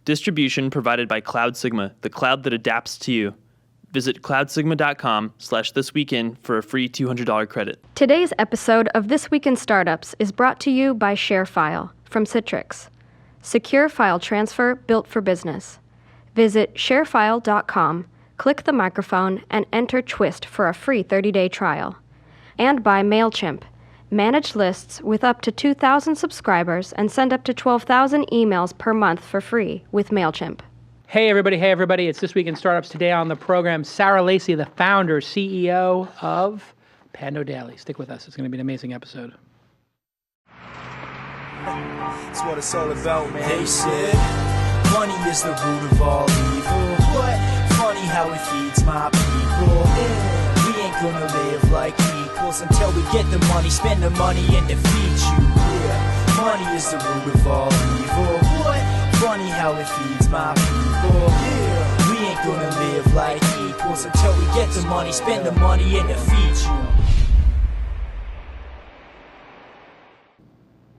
Distribution provided by Cloud Sigma, the cloud that adapts to you. Visit cloudsigma.com/thisweekin for a free $200 credit. Today's episode of This Week in Startups is brought to you by ShareFile from Citrix. Secure file transfer built for business. Visit sharefile.com, click the microphone, and enter TWiST for a free 30-day trial. And by MailChimp. Manage lists with up to 2,000 subscribers and send up to 12,000 emails per month for free with MailChimp. Hey everybody, It's This Week in Startups. Today on the program, Sarah Lacy, the founder, CEO of PandoDaily. Stick with us. It's going to be an amazing episode. That's what it's all about, man. They said, money is the root of all evil. What? Funny how it feeds my people. We ain't gonna live like equals until we get the money, spend the money, and defeat you. Yeah, money is the root of all evil. What? Funny how it feeds my people. Yeah, we ain't gonna live like equals until we get the money, spend the money, and defeat you.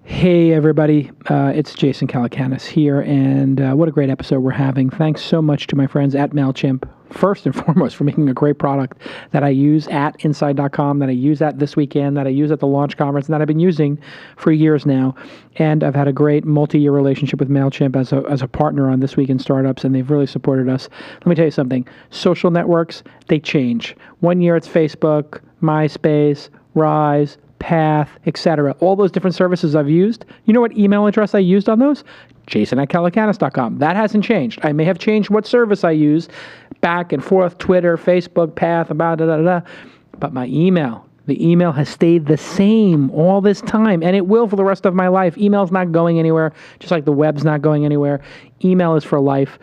Hey everybody, it's Jason Calacanis here, and what a great episode we're having. Thanks so much to my friends at MailChimp, first and foremost, for making a great product that I use at Inside.com, that I use at This Weekend, that I use at the launch conference, and that I've been using for years now. And I've had a great multi-year relationship with MailChimp as a partner on This Week in Startups, and they've really supported us. Let me tell you something. Social networks, they change. 1 year it's Facebook, MySpace, Rise, Path, etc. All those different services I've used. You know what email address I used on those? Jason@calacanis.com. That hasn't changed. I may have changed what service I use back and forth, Twitter, Facebook, Path, but my email, the email has stayed the same all this time, and it will for the rest of my life. Email's not going anywhere, just like the web's not going anywhere. Email is for life.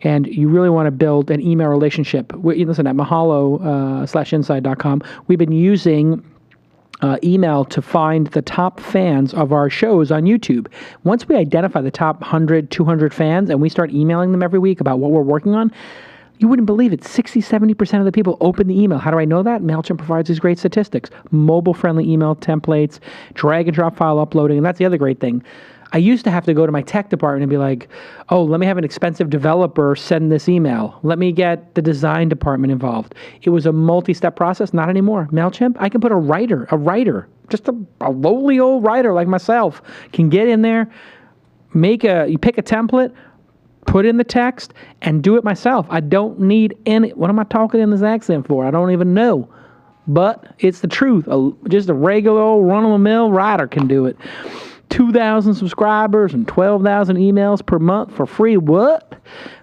And you really want to build an email relationship. Listen, at mahalo/inside.com, we've been using email to find the top fans of our shows on YouTube. Once we identify the top 100, 200 fans and we start emailing them every week about what we're working on, you wouldn't believe it. 60-70% of the people open the email. How do I know that? MailChimp provides these great statistics. Mobile-friendly email templates, drag-and-drop file uploading, and that's the other great thing. I used to have to go to my tech department and be like, oh, let me have an expensive developer send this email. Let me get the design department involved. It was a multi-step process. Not anymore. MailChimp, I can put a writer, just a lowly old writer like myself, can get in there, you pick a template, put in the text, and do it myself. I don't need what am I talking in this accent for? I don't even know. But it's the truth. Just a regular old run-of-the-mill writer can do it. 2,000 subscribers and 12,000 emails per month for free. What?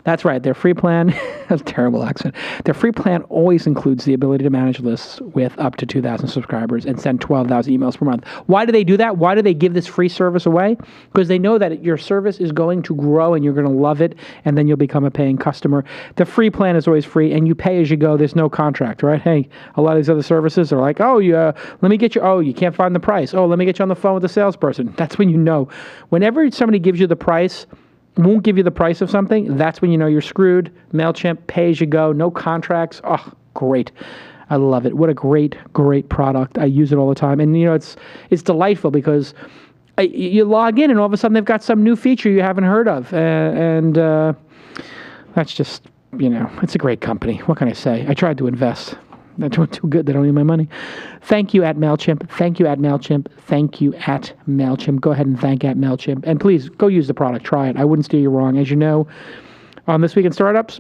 That's right. Their free plan, that's a terrible accent. Their free plan always includes the ability to manage lists with up to 2,000 subscribers and send 12,000 emails per month. Why do they do that? Why do they give this free service away? Because they know that your service is going to grow and you're going to love it, and then you'll become a paying customer. The free plan is always free, and you pay as you go. There's no contract, right? Hey, a lot of these other services are like, let me get you, you can't find the price. Oh, let me get you on the phone with the salesperson. That's when you know. Whenever somebody gives you the price, won't give you the price of something, that's when you know you're screwed. MailChimp, pay as you go, no contracts. Oh, great. I love it. What a great, great product. I use it all the time. And, it's delightful because you log in and all of a sudden they've got some new feature you haven't heard of. And that's just, it's a great company. What can I say? I tried to invest. They're doing too good. They don't need my money. Thank you at MailChimp. Thank you at MailChimp. Thank you at MailChimp. Go ahead and thank at MailChimp. And please, go use the product. Try it. I wouldn't steer you wrong. As you know, on This Week in Startups,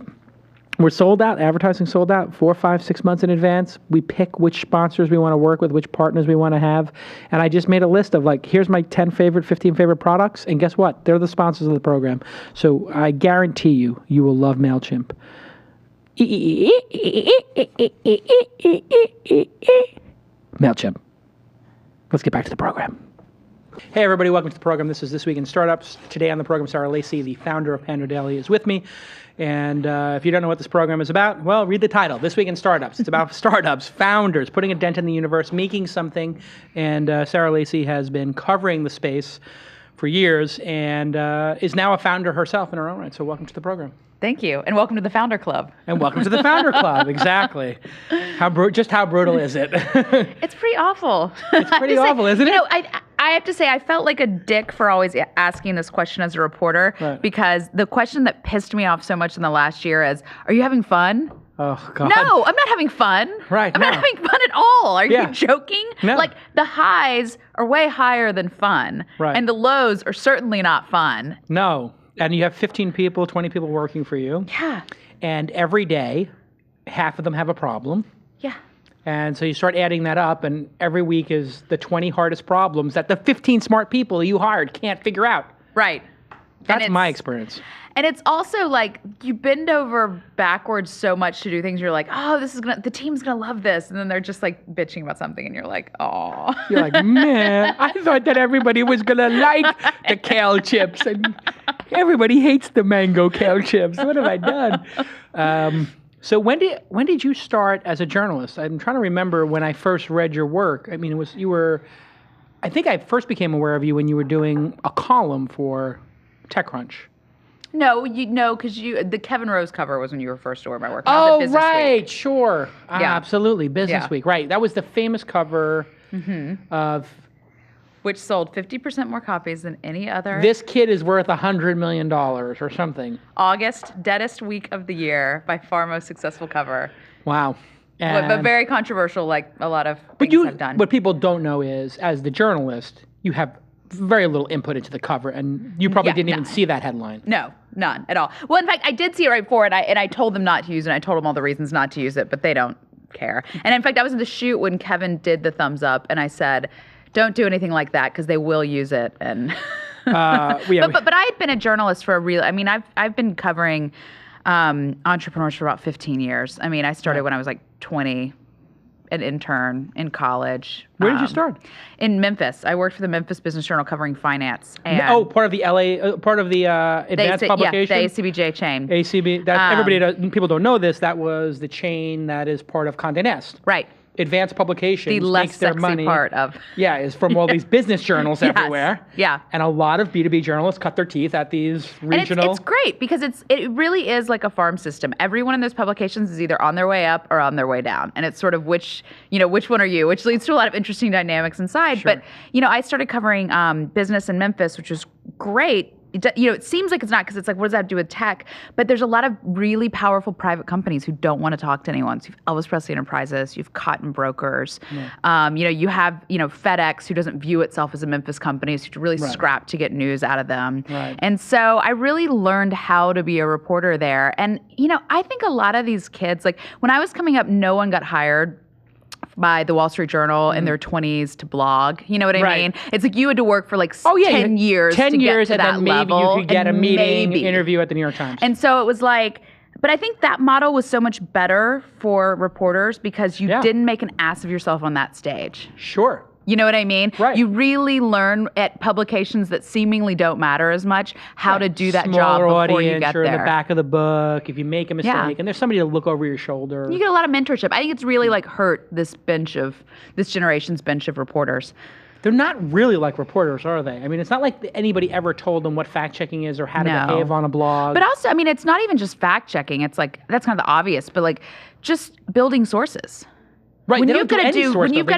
we're sold out. Advertising sold out 4, 5, 6 months in advance. We pick which sponsors we want to work with, which partners we want to have. And I just made a list of here's my 10 favorite, 15 favorite products. And guess what? They're the sponsors of the program. So I guarantee you will love MailChimp. MailChimp. Let's get back to the program. Hey everybody, welcome to the program. This is This Week in Startups. Today on the program, Sarah Lacy, the founder of PandoDaily, is with me. And if you don't know what this program is about, well, read the title, This Week in Startups. It's about startups, founders, putting a dent in the universe, making something. And Sarah Lacy has been covering the space for years and is now a founder herself in her own right. So welcome to the program. Thank you, and welcome to the Founder Club. And welcome to the Founder Club, exactly. How brutal is it? It's pretty awful. It's pretty awful, isn't it? I I have to say, I felt like a dick for always asking this question as a reporter, because the question that pissed me off so much in the last year is, are you having fun? Oh, God. No, I'm not having fun. Right, I'm not having fun at all. Are you joking? No. Like, the highs are way higher than fun. Right. And the lows are certainly not fun. No. And you have 15 people, 20 people working for you. Yeah. And every day, half of them have a problem. Yeah. And so you start adding that up, and every week is the 20 hardest problems that the 15 smart people you hired can't figure out. Right. That's my experience. And it's also like you bend over backwards so much to do things. You're like, oh, the team's gonna love this, and then they're just like bitching about something, and you're like, oh. You're like, man, I thought that everybody was gonna like the kale chips, and everybody hates the mango kale chips. What have I done? So when did you start as a journalist? I'm trying to remember when I first read your work. I mean, I think I first became aware of you when you were doing a column for TechCrunch. No, because the Kevin Rose cover was when you were first aware of my work. Oh, right, sure. Yeah. Absolutely, Business Week, right. That was the famous cover of... Which sold 50% more copies than any other. This kid is worth $100 million or something. August, deadest week of the year, by far most successful cover. Wow. But very controversial, like a lot of things have done. What people don't know is, as the journalist, you have very little input into the cover, and you probably didn't even see that headline. No, none at all. Well, in fact, I did see it right before it, and I told them not to use it, and I told them all the reasons not to use it, but they don't care. And in fact, I was in the shoot when Kevin did the thumbs up, and I said, don't do anything like that, because they will use it. And but I had been a journalist for I've been covering entrepreneurs for about 15 years. I mean, I started when I was like 20, an intern in college. Where did you start? In Memphis. I worked for the Memphis Business Journal covering finance. And part of the LA, part of the advanced publication? Yeah, the ACBJ chain. ACB. People don't know this. That was the chain that is part of Condé Nast. Right. Advanced publications the less makes their sexy money. Part of. Yeah, is from all these business journals everywhere. Yeah. And a lot of B2B journalists cut their teeth at these regional. And it's great because it really is like a farm system. Everyone in those publications is either on their way up or on their way down. And it's sort of which one are you, which leads to a lot of interesting dynamics inside. Sure. But, I started covering business in Memphis, which was great. It seems like it's not, because it's like, what does that have to do with tech? But there's a lot of really powerful private companies who don't want to talk to anyone. So you have Elvis Presley Enterprises, you have Cotton Brokers, you have FedEx, who doesn't view itself as a Memphis company, so you really scrap to get news out of them. Right. And so I really learned how to be a reporter there. And I think a lot of these kids, like when I was coming up, no one got hired by the Wall Street Journal in their 20s to blog. You know what I mean? It's like you had to work for 10 years 10 to years, get to and that then maybe level. you could get a meeting, interview at the New York Times. And so it was like, but I think that model was so much better for reporters because you didn't make an ass of yourself on that stage. Sure. You know what I mean? Right. You really learn at publications that seemingly don't matter as much how to do that job before you get there. In the back of the book, if you make a mistake, and there's somebody to look over your shoulder. You get a lot of mentorship. I think it's really hurt this generation's bench of reporters. They're not really like reporters, are they? I mean, it's not like anybody ever told them what fact-checking is or how to behave on a blog. But also, I mean, it's not even just fact-checking. It's like, that's kind of the obvious, but just building sources. Right. When you've got to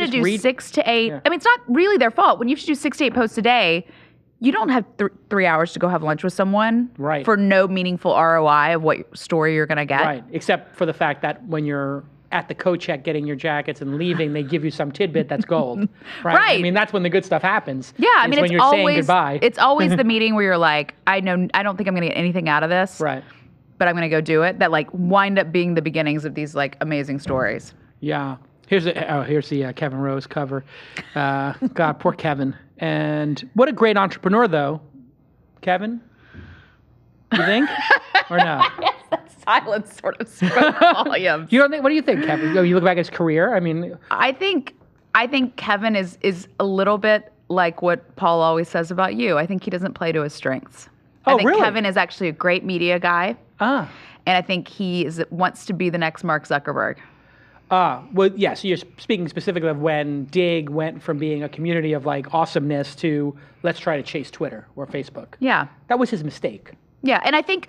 do 6 to 8, I mean, it's not really their fault. When you have to do 6 to 8 posts a day, you don't have 3 hours to go have lunch with someone for no meaningful ROI of what story you're going to get. Right. Except for the fact that when you're at the coat check getting your jackets and leaving, they give you some tidbit that's gold. Right. I mean, that's when the good stuff happens. Yeah. I mean, when you're saying goodbye. It's always the meeting where you're like, I don't think I'm going to get anything out of this. Right. But I'm going to go do it. That wind up being the beginnings of these amazing stories. Yeah. Here's the Kevin Rose cover. God, poor Kevin. And what a great entrepreneur, though. Kevin? You think? Or no? Yes, that silence sort of spoke volumes. You don't think? What do you think, Kevin? You look back at his career. I mean, I think Kevin is a little bit like what Paul always says about you. I think he doesn't play to his strengths. I think really? Kevin is actually a great media guy. And I think he wants to be the next Mark Zuckerberg. Well, yeah, so you're speaking specifically of when Dig went from being a community of awesomeness to let's try to chase Twitter or Facebook. Yeah. That was his mistake. Yeah, and I think,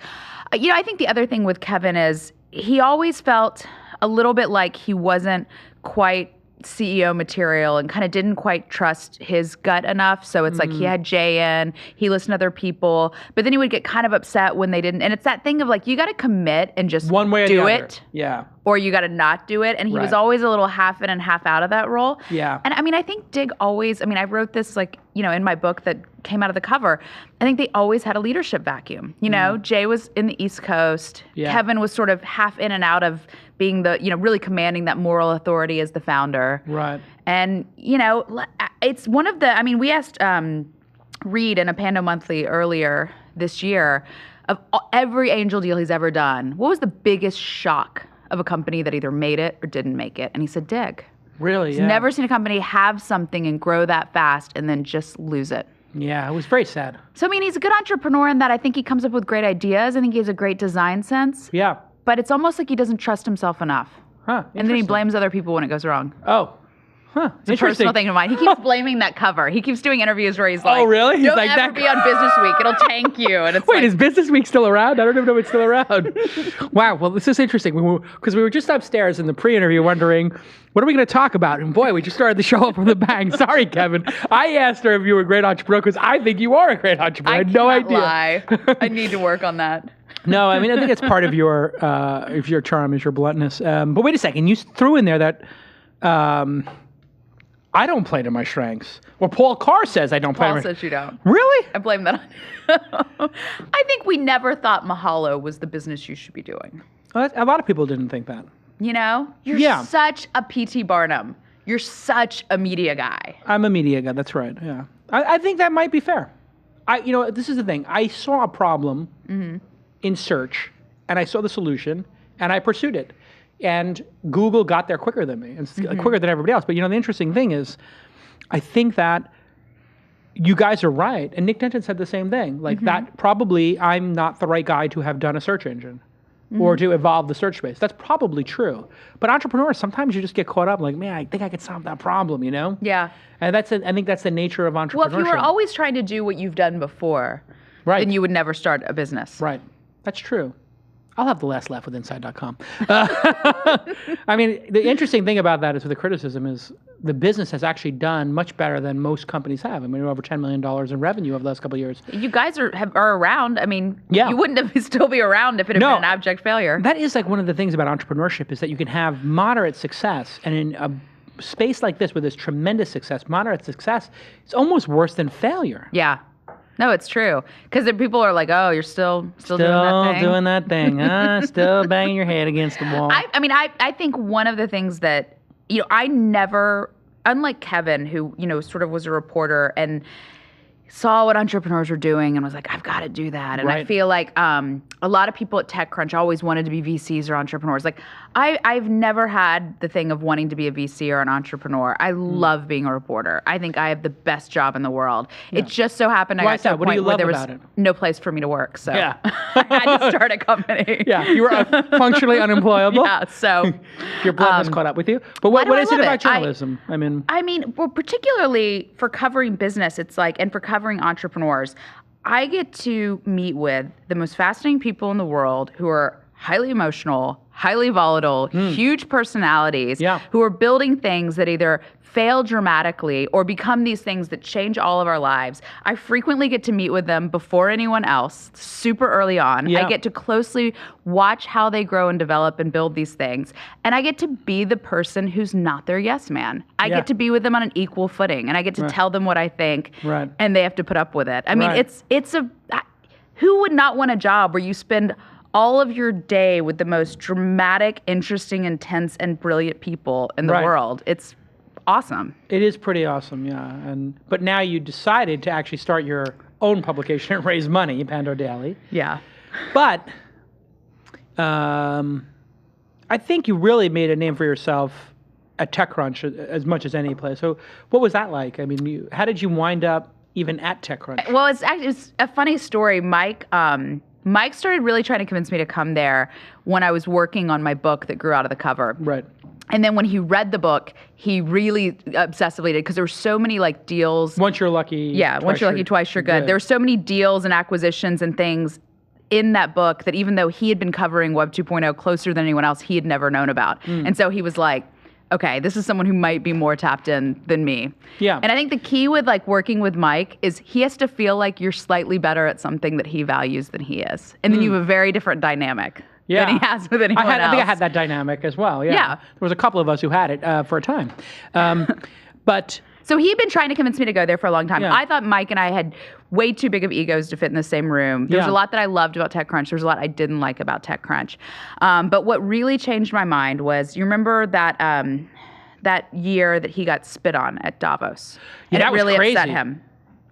I think the other thing with Kevin is he always felt a little bit like he wasn't quite, CEO material and kind of didn't quite trust his gut enough. So it's like he had Jay in, he listened to other people, but then he would get kind of upset when they didn't. And it's that thing of like, you got to commit and just One way or do the other. it. Yeah. Or you got to not do it. And he was Right. always a little half in and half out of that role. Yeah. And I mean, I think Dig always, I mean, I wrote this like, you know, in my book that came out of the cover. I think they always had a leadership vacuum. You know, Jay was in the East Coast. Yeah. Kevin was sort of half in and out of being the, you know, really commanding that moral authority as the founder. Right. And, you know, it's one of the, I mean, we asked Reed in a Pando Monthly earlier this year, of every angel deal he's ever done, what was the biggest shock of a company that either made it or didn't make it? And he said, Dig. Really? He's Yeah. never seen a company have something and grow that fast and then just lose it. Yeah, it was very sad. So, I mean, he's a good entrepreneur in that I think he comes up with great ideas. I think he has a great design sense. Yeah. But it's almost like he doesn't trust himself enough. Huh. And then he interesting. blames other people when it goes wrong. Oh. Huh. It's a personal thing of mine. He keeps blaming that cover. He keeps doing interviews where he's like, Oh, really? He's don't like, ever that be on Business Week. It'll tank you. And it's Wait, like, is Business Week still around? I don't even know if it's still around. Wow, well, this is interesting. Because we were just upstairs in the pre-interview wondering, what are we going to talk about? And boy, we just started the show up from the bang. Sorry, Kevin. I asked her if you were a great entrepreneur because I think you are a great entrepreneur. I had no idea. lie. I need to work on that. No, I mean, I think it's part of your charm is your bluntness. But wait a second. You threw in there that I don't play to my strengths. Well, Paul Carr says I don't play to Paul my says you don't. Really? I blame that on I think we never thought Mahalo was the business you should be doing. A lot of people didn't think that. You know? You're Yeah. such a P.T. Barnum. You're such a media guy. I'm a media guy. That's right. Yeah, I think that might be fair. This is the thing. I saw a problem in search, and I saw the solution, and I pursued it. And Google got there quicker than me, and quicker than everybody else. But the interesting thing is, I think that you guys are right, and Nick Denton said the same thing. Like that, probably I'm not the right guy to have done a search engine. Or to evolve the search space. That's probably true. But entrepreneurs, sometimes you just get caught up like, man, I think I could solve that problem, you know? Yeah. And I think that's the nature of entrepreneurship. Well, if you were always trying to do what you've done before, right. then you would never start a business. Right. That's true. I'll have the last laugh with Inside.com. I mean, the interesting thing about that is with the criticism is the business has actually done much better than most companies have. I mean, we're over $10 million in revenue over the last couple of years. You guys are around. I mean, Yeah. you wouldn't have still be around if it had been an abject failure. That is like one of the things about entrepreneurship is that you can have moderate success, and in a space like this where there's tremendous success, moderate success, it's almost worse than failure. Yeah. No, it's true. Because people are like, oh, you're still doing that thing. doing that thing, huh? Still banging your head against the wall. I think one of the things that, I never, unlike Kevin, who, sort of was a reporter and saw what entrepreneurs were doing and was like, I've got to do that. And I Right. feel like a lot of people at TechCrunch always wanted to be VCs or entrepreneurs. Like, I've never had the thing of wanting to be a VC or an entrepreneur. I love being a reporter. I think I have the best job in the world. It just so happened I Why got is to that? a What do point you where love there was about it? no place for me to work. So Yeah. I had to start a company. Yeah, you were functionally unemployable. Yeah, so Your bluntness caught up with you. But why what do I is it love about it? journalism? well, particularly for covering business, it's like, and for covering entrepreneurs, I get to meet with the most fascinating people in the world who are highly emotional, highly volatile, huge personalities, Yeah. who are building things that either fail dramatically or become these things that change all of our lives. I frequently get to meet with them before anyone else, super early on. Yeah. I get to closely watch how they grow and develop and build these things. And I get to be the person who's not their yes man. I Yeah. get to be with them on an equal footing, and I get to tell them what I think, Right. and they have to put up with it. I mean, Right. who would not want a job where you spend all of your day with the most dramatic, interesting, intense, and brilliant people in the Right. world? It's awesome. It is pretty awesome, yeah. But now you decided to actually start your own publication and raise money, PandoDaily. Yeah. But I think you really made a name for yourself at TechCrunch as much as any place. So what was that like? I mean, how did you wind up even at TechCrunch? Well, it's a funny story. Mike started really trying to convince me to come there when I was working on my book that grew out of the cover. Right. And then when he read the book, he really obsessively did, because there were so many like deals. Once you're lucky. Yeah, once you're lucky, twice you're good. There were so many deals and acquisitions and things in that book that even though he had been covering Web 2.0 closer than anyone else, he had never known about. And so he was like, okay, this is someone who might be more tapped in than me. Yeah. And I think the key with like working with Mike is he has to feel like you're slightly better at something that he values than he is. And then you have a very different dynamic than he has with anyone else. I think I had that dynamic as well. Yeah. Yeah. There was a couple of us who had it for a time. But So he'd been trying to convince me to go there for a long time. Yeah. I thought Mike and I had way too big of egos to fit in the same room. There was a lot that I loved about TechCrunch. There was a lot I didn't like about TechCrunch. But what really changed my mind was, you remember that that year that he got spit on at Davos? Yeah, And that it was really crazy. upset him.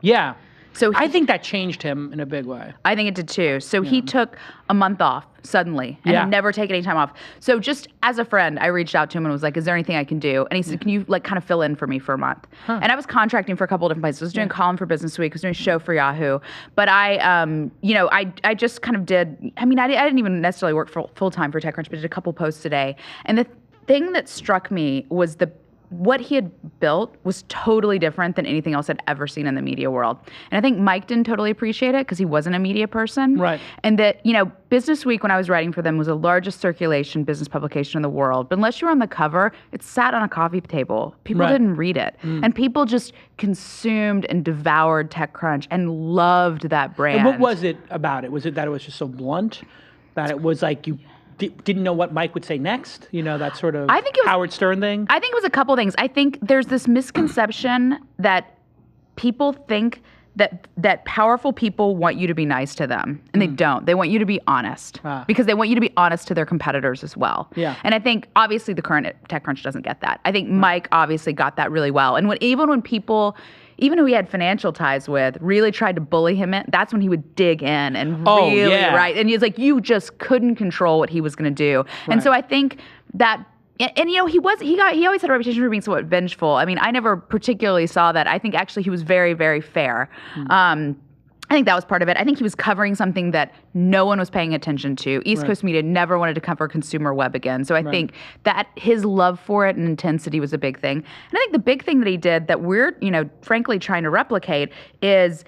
yeah. So I think that changed him in a big way. I think it did too. So he took a month off suddenly and had never taken any time off. So just as a friend, I reached out to him and was like, is there anything I can do? And he said, can you like kind of fill in for me for a month? And I was contracting for a couple of different places. I was doing column for Business Week. I was doing a show for Yahoo. But I just kind of did, I didn't even necessarily work full time for TechCrunch, but did a couple posts a day. And the thing that struck me was what he had built was totally different than anything else I'd ever seen in the media world. And I think Mike didn't totally appreciate it because he wasn't a media person. Right. And that, Business Week, when I was writing for them, was the largest circulation business publication in the world. But unless you were on the cover, it sat on a coffee table. People didn't read it. And people just consumed and devoured TechCrunch and loved that brand. And what was it about it? Was it that it was just so blunt? That it was like you didn't know what Mike would say next? That sort of I think it was, Howard Stern thing? I think it was a couple things. I think there's this misconception that people think that powerful people want you to be nice to them, and they don't. They want you to be honest because they want you to be honest to their competitors as well. Yeah. And I think obviously the current TechCrunch doesn't get that. I think Mike obviously got that really well. And even when people, even who he had financial ties with, really tried to bully him in, that's when he would dig in and really right. And he's like, you just couldn't control what he was going to do. And so I think that. And he always had a reputation for being somewhat vengeful. I never particularly saw that. I think actually he was very, very fair. I think that was part of it. I think he was covering something that no one was paying attention to. East Coast media never wanted to cover consumer web again. So I think that his love for it and intensity was a big thing. And I think the big thing that he did that we're, frankly trying to replicate is,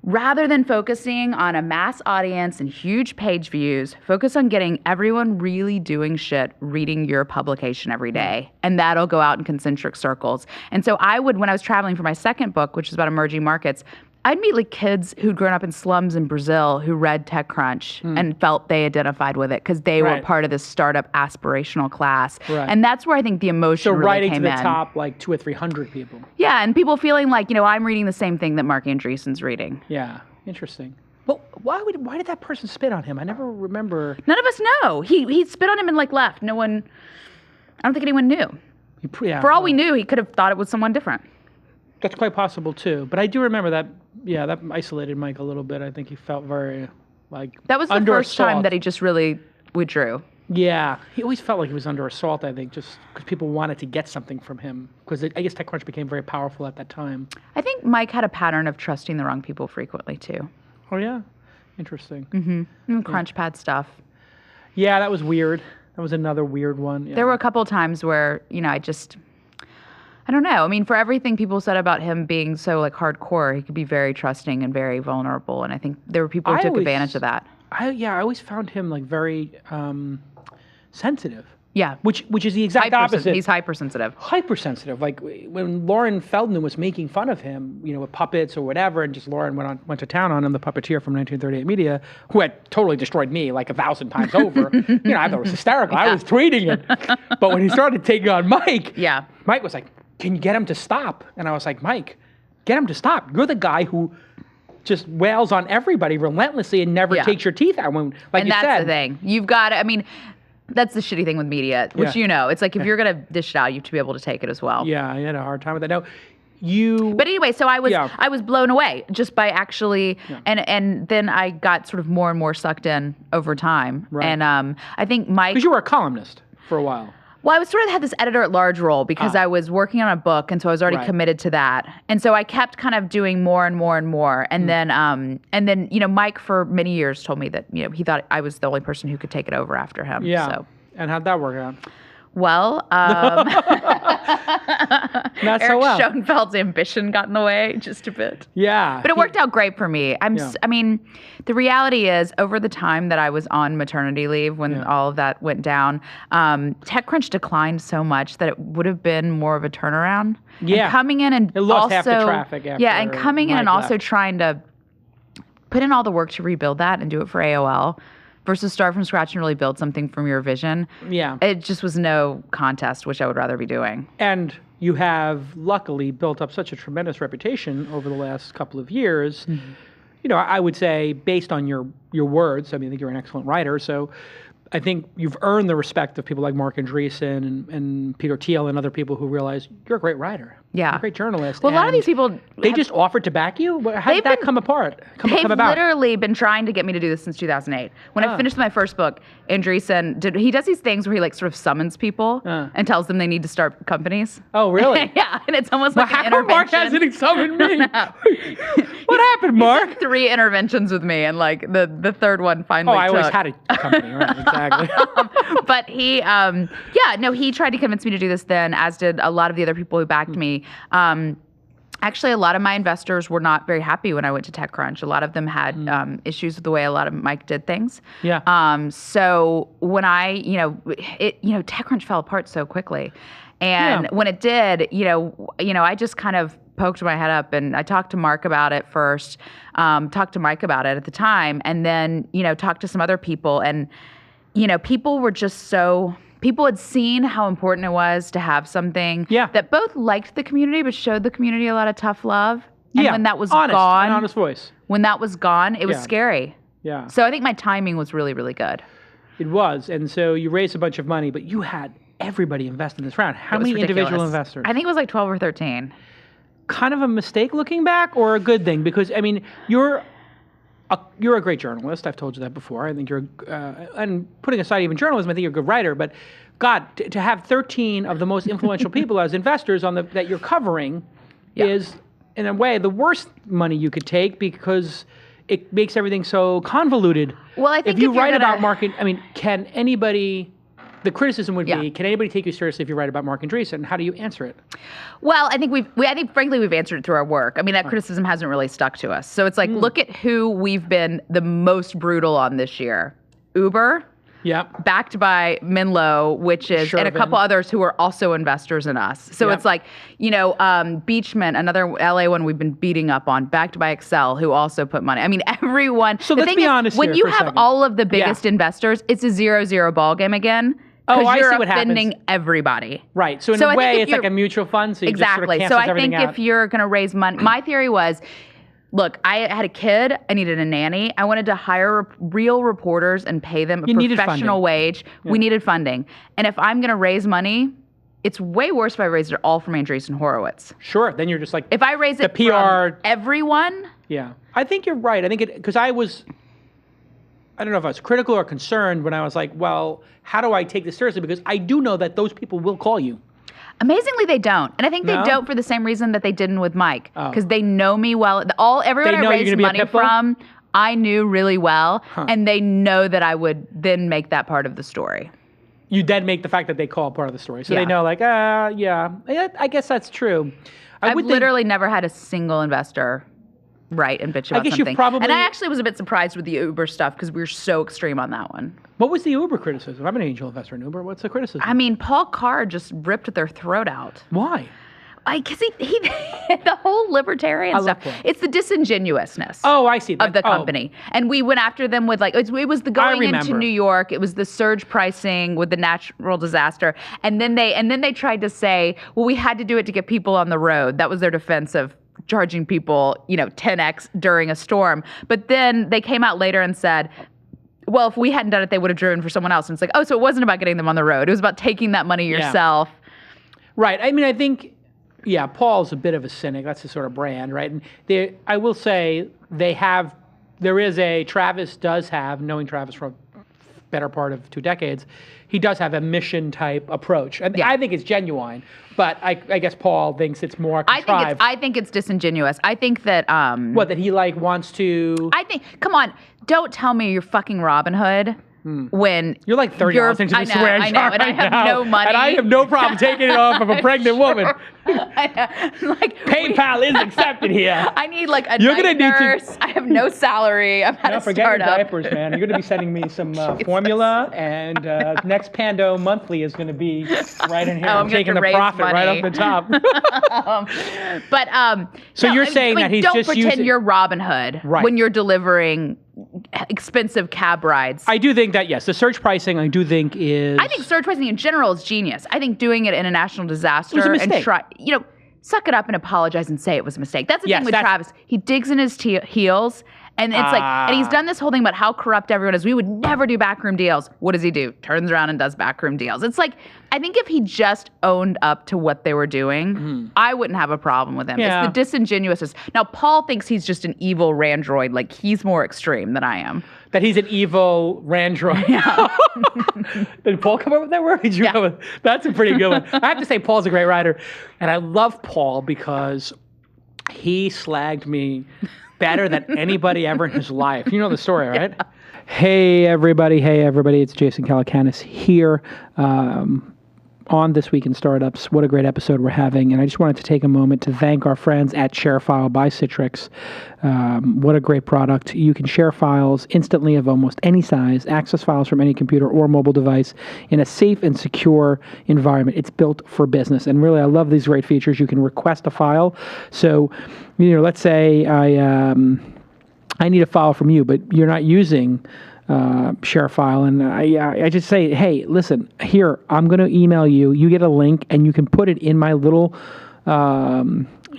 rather than focusing on a mass audience and huge page views, focus on getting everyone really doing shit, reading your publication every day. And that'll go out in concentric circles. And so when I was traveling for my second book, which is about emerging markets, I'd meet like kids who'd grown up in slums in Brazil who read TechCrunch and felt they identified with it because they were part of this startup aspirational class. Right. And that's where I think the emotion really writing came to the in. top like 200 or 300 people. Yeah, and people feeling like, I'm reading the same thing that Mark Andreessen's reading. Yeah, interesting. Well, why did that person spit on him? I never remember. None of us know. He spit on him and like left. No one, I don't think anyone knew. For all we knew, he could have thought it was someone different. That's quite possible too. But I do remember that. Yeah, that isolated Mike a little bit. I think he felt very that was the first time that he just really withdrew. Yeah, he always felt like he was under assault. I think just because people wanted to get something from him. Because I guess TechCrunch became very powerful at that time. I think Mike had a pattern of trusting the wrong people frequently too. Oh yeah, interesting. Mm-hmm. CrunchPad stuff. Yeah, that was weird. That was another weird one. Yeah. There were a couple of times where I don't know. For everything people said about him being so like hardcore, he could be very trusting and very vulnerable. And I think there were people who took advantage of that. I always found him like very sensitive. Yeah. Which is the exact opposite. He's hypersensitive. Hypersensitive. Like when Lauren Feldman was making fun of him, with puppets or whatever, and just Lauren went to town on him, the puppeteer from 1938 Media, who had totally destroyed me like 1,000 times over. I thought it was hysterical. Yeah. I was tweeting it. But when he started taking on Mike, Mike was like, can you get him to stop? And I was like, Mike, get him to stop. You're the guy who just wails on everybody relentlessly and never takes your teeth out. And that's the thing. You've got to, that's the shitty thing with media, which it's like if you're going to dish it out, you have to be able to take it as well. Yeah, I had a hard time with that. Now, But anyway, so I was blown away just by actually, and then I got sort of more and more sucked in over time. Right. And I think Mike... Because you were a columnist for a while. Well, I was sort of had this editor-at-large role because I was working on a book, and so I was already committed to that. And so I kept kind of doing more and more and more. And then Mike for many years told me that he thought I was the only person who could take it over after him. Yeah. So. And how'd that work out? Well, Not so Eric well. Schoenfeld's ambition got in the way just a bit. Yeah. But it worked out great for me. I mean, the reality is, over the time that I was on maternity leave when all of that went down, TechCrunch declined so much that it would have been more of a turnaround. Yeah. And coming in and It lost also, half the traffic after and coming in and Mike also left. trying to put in all the work to rebuild that and do it for AOL versus start from scratch and really build something from your vision. Yeah. It just was no contest, which I would rather be doing. And you have luckily built up such a tremendous reputation over the last couple of years. Mm-hmm. You know, I would say based on your words, I mean, I think you're an excellent writer. So I think you've earned the respect of people like Mark Andreessen and Peter Thiel and other people who realize you're a great writer. Yeah. You're a great journalist. Well, a lot of And these people they just offered to back you? How did that come apart? Come They've about? literally been trying to get me to do this since 2008. When I finished my first book, Andreessen he does these things where he like sort of summons people and tells them they need to start companies. Oh, really? Yeah, and it's almost like How an come Mark intervention. hasn't summoned me? What happened, Mark? 3 interventions with me, and like the third one finally. Oh, I always took. had a company, right? Exactly. But he, he tried to convince me to do this then, as did a lot of the other people who backed me. Actually, a lot of my investors were not very happy when I went to TechCrunch. A lot of them had issues with the way a lot of Mike did things. Yeah. So when I, TechCrunch fell apart so quickly, and when it did, I just kind of poked my head up and I talked to Mark about it first, talked to Mike about it at the time, and then talked to some other people, and people were just so. People had seen how important it was to have something that both liked the community but showed the community a lot of tough love. And when that was honest, gone, an honest voice. when that was gone, it was scary. Yeah. So I think my timing was really, really good. It was. And so you raised a bunch of money, but you had everybody invest in this round. How It was many individual ridiculous. investors? I think it was like 12 or 13. Kind of a mistake looking back or a good thing? Because, I mean, you're a great journalist. I've told you that before. I think you're, and putting aside even journalism, I think you're a good writer. But God, to have 13 of the most influential people as investors that you're covering is, in a way, the worst money you could take because it makes everything so convoluted. Well, I think if you if you're write gonna- about market, I mean, can anybody? The criticism would be, can anybody take you seriously if you write about Mark Andreessen? How do you answer it? Well, I think frankly we've answered it through our work. I mean, that criticism hasn't really stuck to us. So it's like, look at who we've been the most brutal on this year. Uber, backed by Menlo, which is, and a couple others who are also investors in us. So it's like, Beachman, another LA one we've been beating up on, backed by Excel, who also put money. I mean, everyone. So the let's thing be is, honest when here you for a have second. all of the biggest investors, it's a 0-0 ball game again. Oh, I you're see what happens. offending everybody. Right. So in I a think way, if it's like you're- a mutual fund. So you Exactly. just So sort of I cancels think everything if you're going to raise money, my theory was, look, I had a kid. I needed a nanny. I wanted to hire real reporters and pay them a professional wage. We needed funding. And if I'm going to raise money, it's way worse if I raise it all from Andreessen Horowitz. Sure. Then you're just like, If I raise it the PR, from everyone. Yeah. I think you're right. I think because I don't know if I was critical or concerned when I was like, well, how do I take this seriously? Because I do know that those people will call you. Amazingly, they don't. And I think they No? don't for the same reason that they didn't with Mike. Because they know me well. Everyone They I know you're raised gonna be a money pit bull? from, I knew really well. And they know that I would then make that part of the story. You then make the fact that they call part of the story. So Yeah. they know like, I guess that's true. I've would think- literally never had a single investor write and bitch about guess you've something. probably- And I actually was a bit surprised with the Uber stuff because we were so extreme on that one. What was the Uber criticism? I'm an angel investor in Uber. What's the criticism? I mean, Paul Carr just ripped their throat out. Why? Because he the whole libertarian I love stuff. Paul. It's the disingenuousness. Oh, I see. Of the company. And we went after them with it was the going into remember. New York, it was the surge pricing with the natural disaster. And then they tried to say, well, we had to do it to get people on the road. That was their defense of charging people, 10x during a storm. But then they came out later and said, well, if we hadn't done it, they would have driven for someone else. And it's like, oh, so it wasn't about getting them on the road. It was about taking that money yourself. Right. I mean, I think, Paul's a bit of a cynic. That's his sort of brand, right? And I will say Travis does have, knowing Travis for a better part of 2 decades, he does have a mission type approach. And I think it's genuine, but I guess Paul thinks it's more contrived. I think it's disingenuous. I think that that he wants to. come on, don't tell me you're fucking Robin Hood when You're like $30 into the I know, swear I jar know, and I right have now, no money. and I have no problem taking it off of a pregnant woman. like PayPal is accepted here. I need like a You're night gonna need to- nurse. I have no salary. I'm at No, a forget your startup. diapers, man. You're going to be sending me some formula, and next Pando monthly is going to be right in here. I'm I'm taking gonna the raise profit right money. off the top. So you're saying that he's don't just pretend using- you're Robin Hood Right. when you're delivering expensive cab rides. I do think that, yes, the surge pricing, I do think is... I think surge pricing in general is genius. I think doing it in a national disaster a and mistake. suck it up and apologize and say it was a mistake. That's the Yes, thing with that's- Travis. He digs in his heels. And it's and he's done this whole thing about how corrupt everyone is. We would never do backroom deals. What does he do? Turns around and does backroom deals. It's like, I think if he just owned up to what they were doing, I wouldn't have a problem with him. Yeah. It's the disingenuousness. Now, Paul thinks he's just an evil randroid. Like, he's more extreme than I am. That he's an evil randroid. Yeah. Did Paul come up with that word? Did you come with? That's a pretty good one. I have to say, Paul's a great writer. And I love Paul because he slagged me better than anybody ever in his life. You know the story, right? Yeah. Hey, everybody. It's Jason Calacanis here on This Week in Startups. What a great episode we're having. And I just wanted to take a moment to thank our friends at ShareFile by Citrix. What a great product. You can share files instantly of almost any size, access files from any computer or mobile device in a safe and secure environment. It's built for business. And really, I love these great features. You can request a file. So, let's say I need a file from you, but you're not using ShareFile, and I just say, hey, listen, here, I'm going to email you. You get a link, and you can put it in my little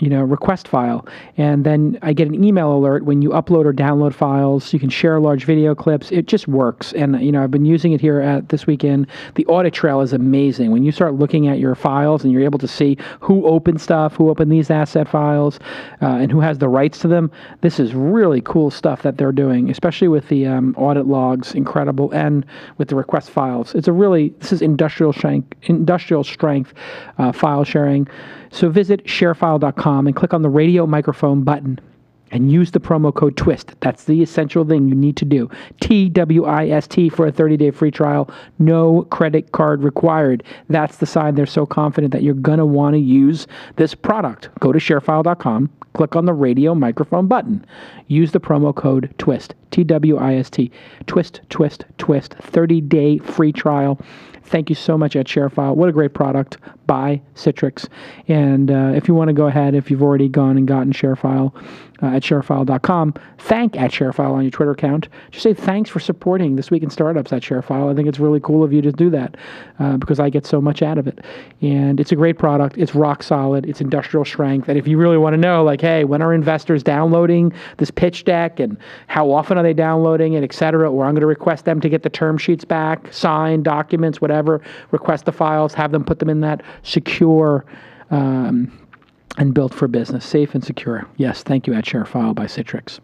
request file. And then I get an email alert when you upload or download files. You can share large video clips. It just works. And, I've been using it here at This Weekend. The audit trail is amazing. When you start looking at your files and you're able to see who opened stuff, who opened these asset files, and who has the rights to them, this is really cool stuff that they're doing, especially with the audit logs, incredible, and with the request files. This is industrial strength file sharing. So visit sharefile.com and click on the radio microphone button and use the promo code TWiST. That's the essential thing you need to do. TWiST for a 30-day free trial. No credit card required. That's the sign they're so confident that you're going to want to use this product. Go to sharefile.com, click on the radio microphone button. Use the promo code TWiST. TWiST. TWiST, TWiST, TWiST. 30-day free trial. Thank you so much at ShareFile. What a great product by Citrix. And if you want to go ahead, if you've already gone and gotten ShareFile at sharefile.com, thank at ShareFile on your Twitter account. Just say thanks for supporting This Week in Startups at ShareFile. I think it's really cool of you to do that because I get so much out of it. And it's a great product. It's rock solid. It's industrial strength. And if you really want to know, like, hey, when are investors downloading this pitch deck and how often are they downloading it, et cetera, or I'm going to request them to get the term sheets back, sign documents, whatever, request the files, have them put them in that secure and built for business, safe and secure. Yes, thank you at ShareFile by Citrix.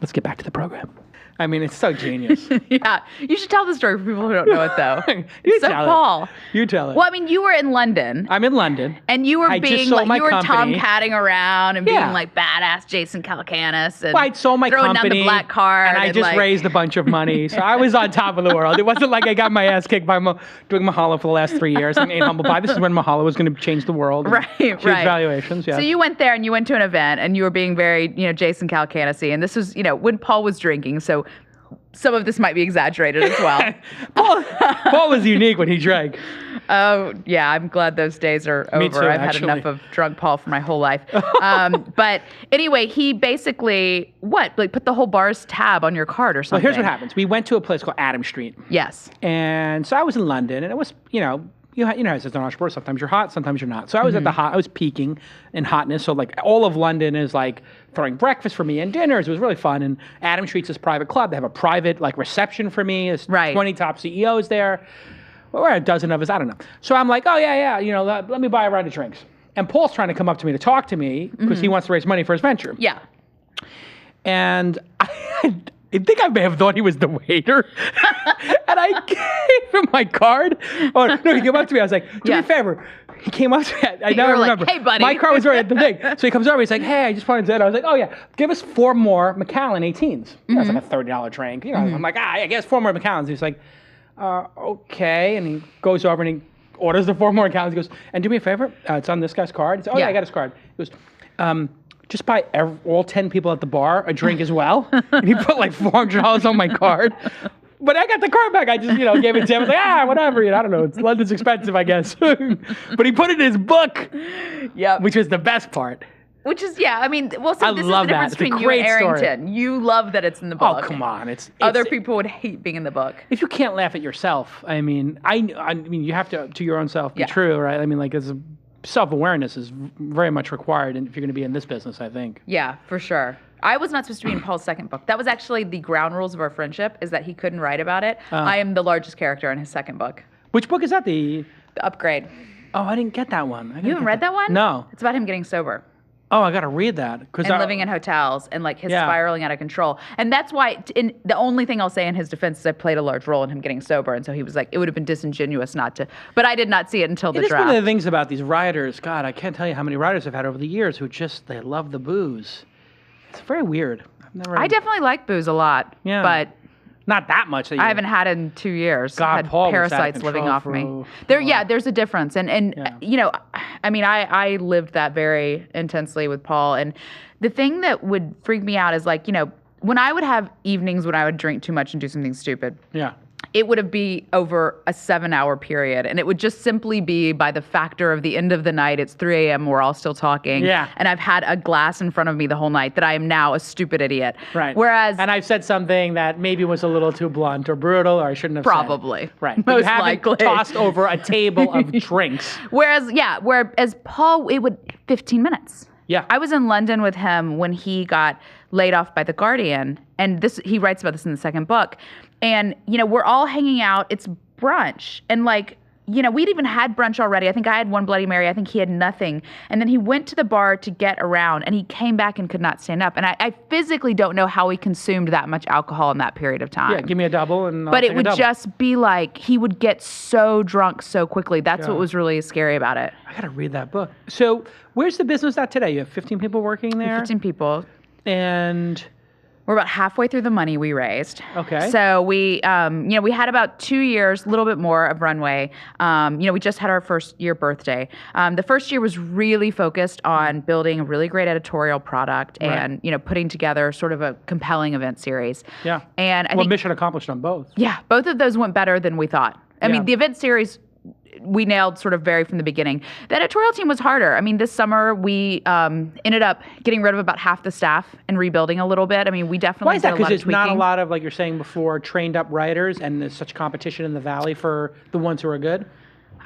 Let's get back to the program. I mean, it's so genius. Yeah. You should tell the story for people who don't know it, though. You so, tell Paul. it. You tell it. Well, I mean, you were in London. I'm in London. And you were I just being sold like, my you were company. Tom-catting around and being Yeah. like badass Jason Calacanis. And Well, I sold my throwing company. down the black card. And I just like, raised a bunch of money. So I was on top of the world. It wasn't like I got my ass kicked by doing Mahalo for the last 3 years. I mean, humble pie. This is when Mahalo was going to change the world. Right, huge valuations, yeah. So you went there and you went to an event and you were being very, Jason Calacanis-y. And this was, when Paul was drinking. So some of this might be exaggerated as well. Paul was unique when he drank. Oh, yeah. I'm glad those days are over. Me too, I've actually. had enough of drunk Paul for my whole life. But anyway, he basically, put the whole bar's tab on your card or something? Well, here's what happens. We went to a place called Adam Street. Yes. And so I was in London, and it was, as an entrepreneur, sometimes you're hot, sometimes you're not. So I was I was peaking in hotness. So like all of London is like throwing breakfast for me and dinners. It was really fun. And Adam Street's this private club. They have a private reception for me. There's 20 top CEOs there. Or a dozen of us, I don't know. So I'm like, oh yeah, let me buy a round of drinks. And Paul's trying to come up to me to talk to me because he wants to raise money for his venture. Yeah. And I think I may have thought he was the waiter. And I gave him my card. Oh, no, he came up to me. I was like, do me a favor. He came up to me. I You now were like, remember. "Hey, buddy." My car was right at the thing. So he comes over. He's like, "Hey, I just wanted to." I was like, "Oh yeah, give us 4 more Macallan 18s." You know, it's like a $30 drink. You know, I'm like, I guess 4 more Macallans. He's like, "Okay," and he goes over and he orders the 4 more Macallans. He goes, "And do me a favor. It's on this guy's card." He said, "Oh yeah, I got his card." He goes, "Just buy all 10 people at the bar a drink as well." And he put like $400 on my card. But I got the card back. I just, gave it to him. I was like, whatever. I don't know. London's expensive, I guess. But he put it in his book, which was the best part. Which is, yeah, I mean, well, so I this is love the that. difference It's a between you and great story. Arrington. You love that it's in the book. Oh, come on. Other people would hate being in the book. If you can't laugh at yourself, I mean, you have to your own self be true, right? I mean, like, self-awareness is very much required if you're going to be in this business, I think. Yeah, for sure. I was not supposed to be in Paul's second book. That was actually the ground rules of our friendship, is that he couldn't write about it. I am the largest character in his second book. Which book is that? The Upgrade. Oh, I didn't get that one. You haven't read that one? No. It's about him getting sober. Oh, I got to read that. And living in hotels and like his spiraling out of control. And that's why the only thing I'll say in his defense is I played a large role in him getting sober. And so he was like, it would have been disingenuous not to. But I did not see it until the It is draft. one of the things about these writers. God, I can't tell you how many writers I've had over the years who they love the booze. It's very weird. I definitely like booze a lot. Yeah. But not that much. I haven't had it in 2 years. God, had Paul was out of parasites living control off me. for- There's a difference. And I mean, I lived that very intensely with Paul. And the thing that would freak me out is like, when I would have evenings when I would drink too much and do something stupid. Yeah. It would be over a 7-hour period. And it would just simply be by the factor of the end of the night. It's 3 a.m. We're all still talking. Yeah. And I've had a glass in front of me the whole night that I am now a stupid idiot. Right. Whereas. And I've said something that maybe was a little too blunt or brutal, or I shouldn't have Probably. said. Right. But Most you haven't likely. tossed over a table of drinks. Whereas Paul, it would 15 minutes. Yeah. I was in London with him when he got laid off by The Guardian. And he writes about this in the second book. And, we're all hanging out. It's brunch. And we'd even had brunch already. I think I had one Bloody Mary. I think he had nothing. And then he went to the bar to get around, and he came back and could not stand up. And I physically don't know how he consumed that much alcohol in that period of time. Yeah, give me a double and I'll But take it a would double. just be like he would get so drunk so quickly. That's what was really scary about it. I got to read that book. So where's the business at today? You have 15 people working there? 15 people. And We're about halfway through the money we raised. Okay. So we had about 2 years, a little bit more of runway. We just had our first year birthday. The first year was really focused on building a really great editorial product and, putting together sort of a compelling event series. yeah. And I think, mission accomplished on both. yeah, both of those went better than we thought. I Yeah. mean, the event series we nailed sort of very from the beginning. The editorial team was harder. I mean, this summer we ended up getting rid of about half the staff and rebuilding a little bit. I mean, we definitely Why is that? did a Because lot of there's not a tweaking. lot of, like you're saying before, trained up writers, and there's such competition in the Valley for the ones who are good.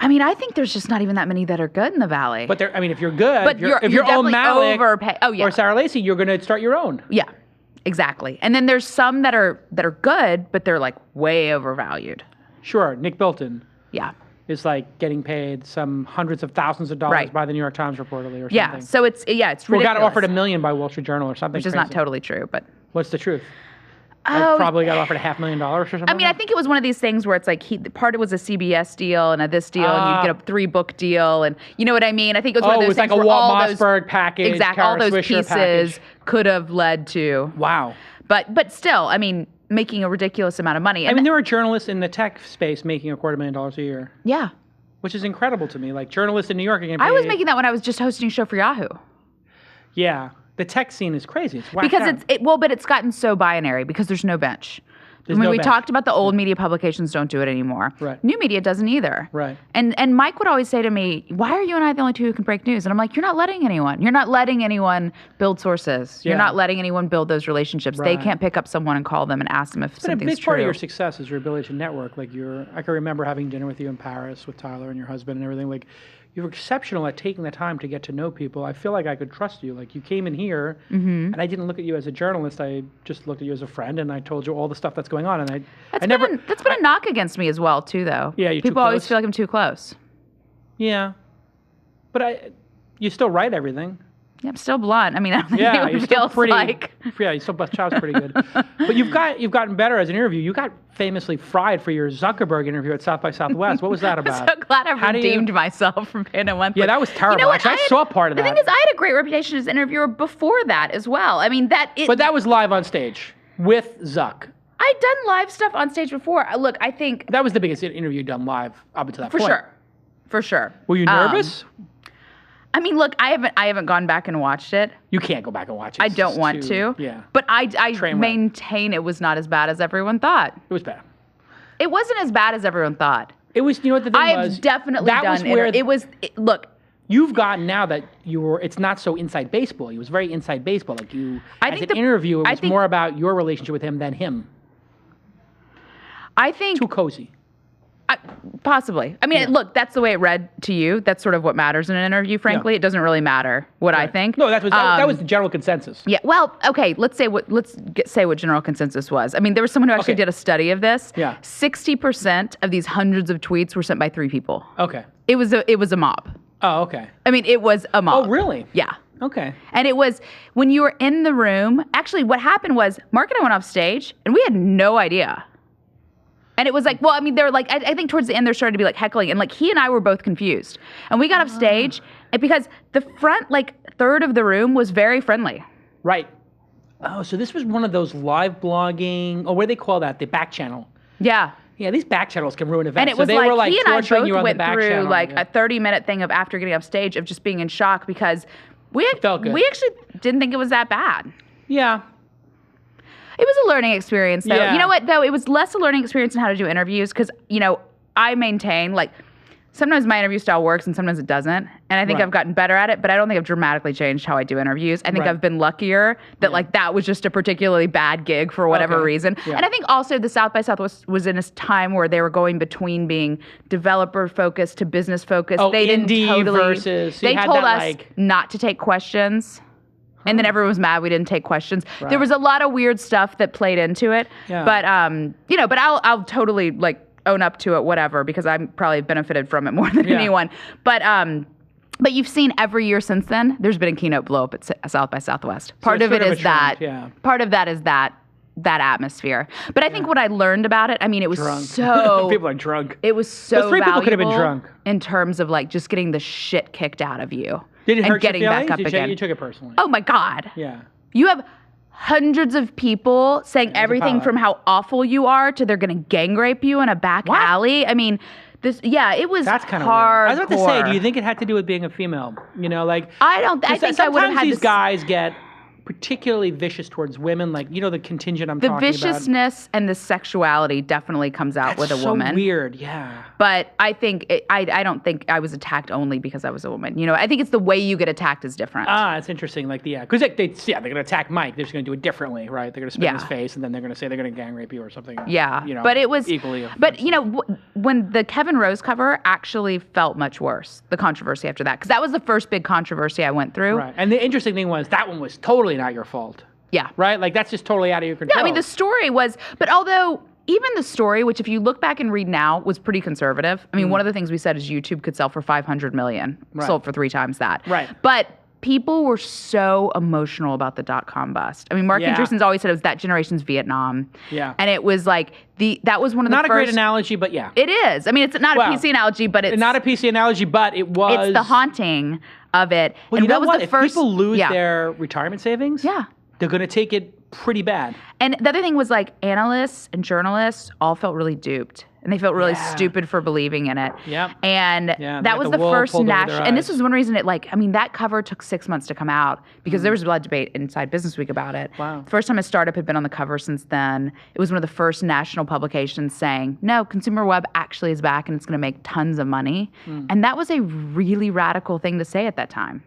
I mean, I think there's just not even that many that are good in the Valley. But if you're good, But if you're you're Old definitely Malik overpaid. Oh, yeah. or Sarah Lacy, you're going to start your own. Yeah, exactly. And then there's some that are good, but they're like way overvalued. Sure, Nick Bilton Yeah. is like getting paid some hundreds of thousands of dollars Right. by the New York Times reportedly or Yeah. something. So it's Or ridiculous. got offered $1 million by Wall Street Journal or something. which is not totally true, but. What's the truth? Oh, Probably got offered $500,000 or something. I mean, I think it was one of these things where it's like part of it was a CBS deal and a this deal, and you'd get a 3-book deal, and you know what I mean. I think it was one of it those was things like a where Walt all those Mossberg package, exactly all Kara those Swisher pieces package. could have led to. Wow. But still, I mean, making a ridiculous amount of money. I And mean, there are journalists in the tech space making $250,000 a year, yeah, which is incredible to me. Like journalists in New York are getting paid. I was making that when I was just hosting a show for Yahoo. Yeah, the tech scene is crazy. It's whacked Because out. but it's gotten so binary because there's no bench. There's I mean, no we bench. talked about the old media publications don't do it anymore. Right. New media doesn't either. Right. And Mike would always say to me, "Why are you and I the only two who can break news?" And I'm like, "You're not letting anyone. You're not letting anyone build sources. You're Yeah. not letting anyone build those relationships. They Right. can't pick up someone and call them and ask them if But a something's big part of true." your success is your ability to network. Like I can remember having dinner with you in Paris with Tyler and your husband and everything. Like you're exceptional at taking the time to get to know people. I feel like I could trust you. Like you came in here and I didn't look at you as a journalist. I just looked at you as a friend and I told you all the stuff that's going on. And That's been a knock against me as well, too, though. Yeah, you're too people always close. feel like I'm too close. Yeah. But you still write everything. Yeah, I'm still blunt. I mean, I don't think Yeah, anyone you're still feels pretty. like. Yeah, your child's pretty good. But you've gotten better as an interview. You got famously fried for your Zuckerberg interview at South by Southwest. What was that I'm about? so glad I How do you- redeemed myself from Pando Monthly. Yeah, that was terrible. You know what? Actually, I saw part of the that. thing is, I had a great reputation as an interviewer before that as well. I mean, But that was live on stage with Zuck. I'd done live stuff on stage before. Look, I think That was the biggest interview done live up until that for point. sure, for sure. Were you nervous? I mean, look, I haven't gone back and watched it. You can't go back and watch it. I It's don't just want too- to. Yeah. But I Train wreck. maintain it was not as bad as everyone thought. It was bad. It wasn't as bad as everyone thought. It was, you know what the thing I was? have definitely that done was where look, you've gotten now that it's not so inside baseball. It was very inside baseball. Like I as think an interviewer, it I was think- more about your relationship with him than him. I think Too cozy. possibly. I mean, look, that's the way it read to you. That's sort of what matters in an interview. Frankly, it doesn't really matter what I think. No, that was the general consensus. Yeah. Well, okay. Let's say what general consensus was. I mean, there was someone who actually Okay. did a study of this. Yeah. 60% of these hundreds of tweets were sent by 3 people. Okay. It was a mob. Oh, okay. I mean, it was a mob. Oh, really? Yeah. Okay. And it was when you were in the room. Actually, what happened was Mark and I went off stage, and we had no idea. And it was like, well, I mean, they were like, I think towards the end there started to be like heckling, and like he and I were both confused. And we got off stage, and because the front like third of the room was very friendly. Right. Oh, so this was one of those live blogging, what do they call that? The back channel. Yeah. Yeah, these back channels can ruin events. And it so was they like, were like he and I torturing both you on the went back through channel. like Yeah. a 30-minute thing of after getting off stage of just being in shock because we felt good. actually didn't think it was that bad. Yeah. It was a learning experience, though. Yeah. You know what, though? It was less a learning experience in how to do interviews because, you know, I maintain, like, sometimes my interview style works and sometimes it doesn't. And I think Right. I've gotten better at it, but I don't think I've dramatically changed how I do interviews. I think Right. I've been luckier that, like, that was just a particularly bad gig for whatever Okay. reason. Yeah. And I think also the South by Southwest was in a time where they were going between being developer-focused to business-focused. Oh, They didn't indie totally... versus- you They had told that, us like- not to take questions. And then everyone was mad we didn't take questions. Right. There was a lot of weird stuff that played into it. Yeah. But you know, but I'll totally like own up to it, whatever, because I'm probably benefited from it more than Yeah. anyone. But you've seen every year since then, there's been a keynote blow up at South by Southwest. Part it's of it sort of is a that. trend, yeah. Part of that is that atmosphere. But I think what I learned about it, I mean, it was Drunk. so People are drunk. it was so Those 3 people could have been valuable drunk. in terms of like just getting the shit kicked out of you. Did it and hurt getting your back feelings? up again. You took it personally. Oh my God. Yeah. You have hundreds of people saying everything pilot. from how awful you are to they're going to gang rape you in a back What? alley. I mean, it was That's kind of hardcore. weird. I was about to say, do you think it had to do with being a female? You know, like I think I would have sometimes had these this, guys get particularly vicious towards women. Like, you know, the contingent I'm the talking about. viciousness and the sexuality definitely comes out with a so woman. weird, yeah. But I think I don't think I was attacked only because I was a woman. You know, I think it's the way you get attacked is different. It's interesting. Like, because they're going to attack Mike. They're just going to do it differently, right? They're going to spit in his Yeah. face, and then they're going to say they're going to gang rape you or something. Yeah, You know, but it was equally. But you know, when the Kevin Rose cover actually felt much worse, the controversy after that, because that was the first big controversy I went through. Right. And the interesting thing was that one was totally not your fault, Yeah. right? Like, that's just totally out of your control. Yeah, I mean, the story was, but although even the story, which if you look back and read now, was pretty conservative. I mean, one of the things we said is YouTube could sell for $500 million, Right. sold for 3 times that. Right. But people were so emotional about the .com bust. I mean, Mark Yeah. Andreessen's always said it was that generation's Vietnam. Yeah. And it was like, that was one of the Not first. a great analogy, but yeah. It is. I mean, it's not Well, a PC analogy, but it's Not a PC analogy, but it was. It's the haunting of it. Well, and you know that was what? the If first. people lose yeah. their retirement savings, Yeah. they're going to take it pretty bad. And the other thing was like analysts and journalists all felt really duped. And they felt really Yeah. stupid for believing in it. Yep. And Yeah, they that got was the the wool first pulled over their national. And this eyes. was one reason that cover took 6 months to come out because there was a lot of debate inside Business Week about it. Wow. First time a startup had been on the cover since then. It was one of the first national publications saying, no, consumer web actually is back and it's going to make tons of money. And that was a really radical thing to say at that time.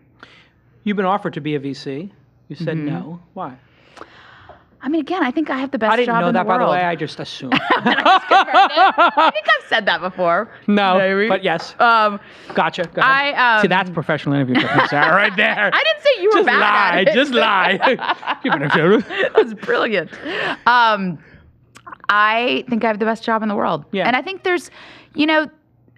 You've been offered to be a VC. You said no. Why? I mean, again, I think I have the best I didn't job know in that, the by the world. way. I just assumed. I think I've said that before. No, Maybe. but yes. I, Gotcha. Go ahead. See, that's professional interview technique, Sarah, right there. I didn't say you were just bad lie. at it. Just lie. You've been That was brilliant. I think I have the best job in the world. Yeah. And I think there's,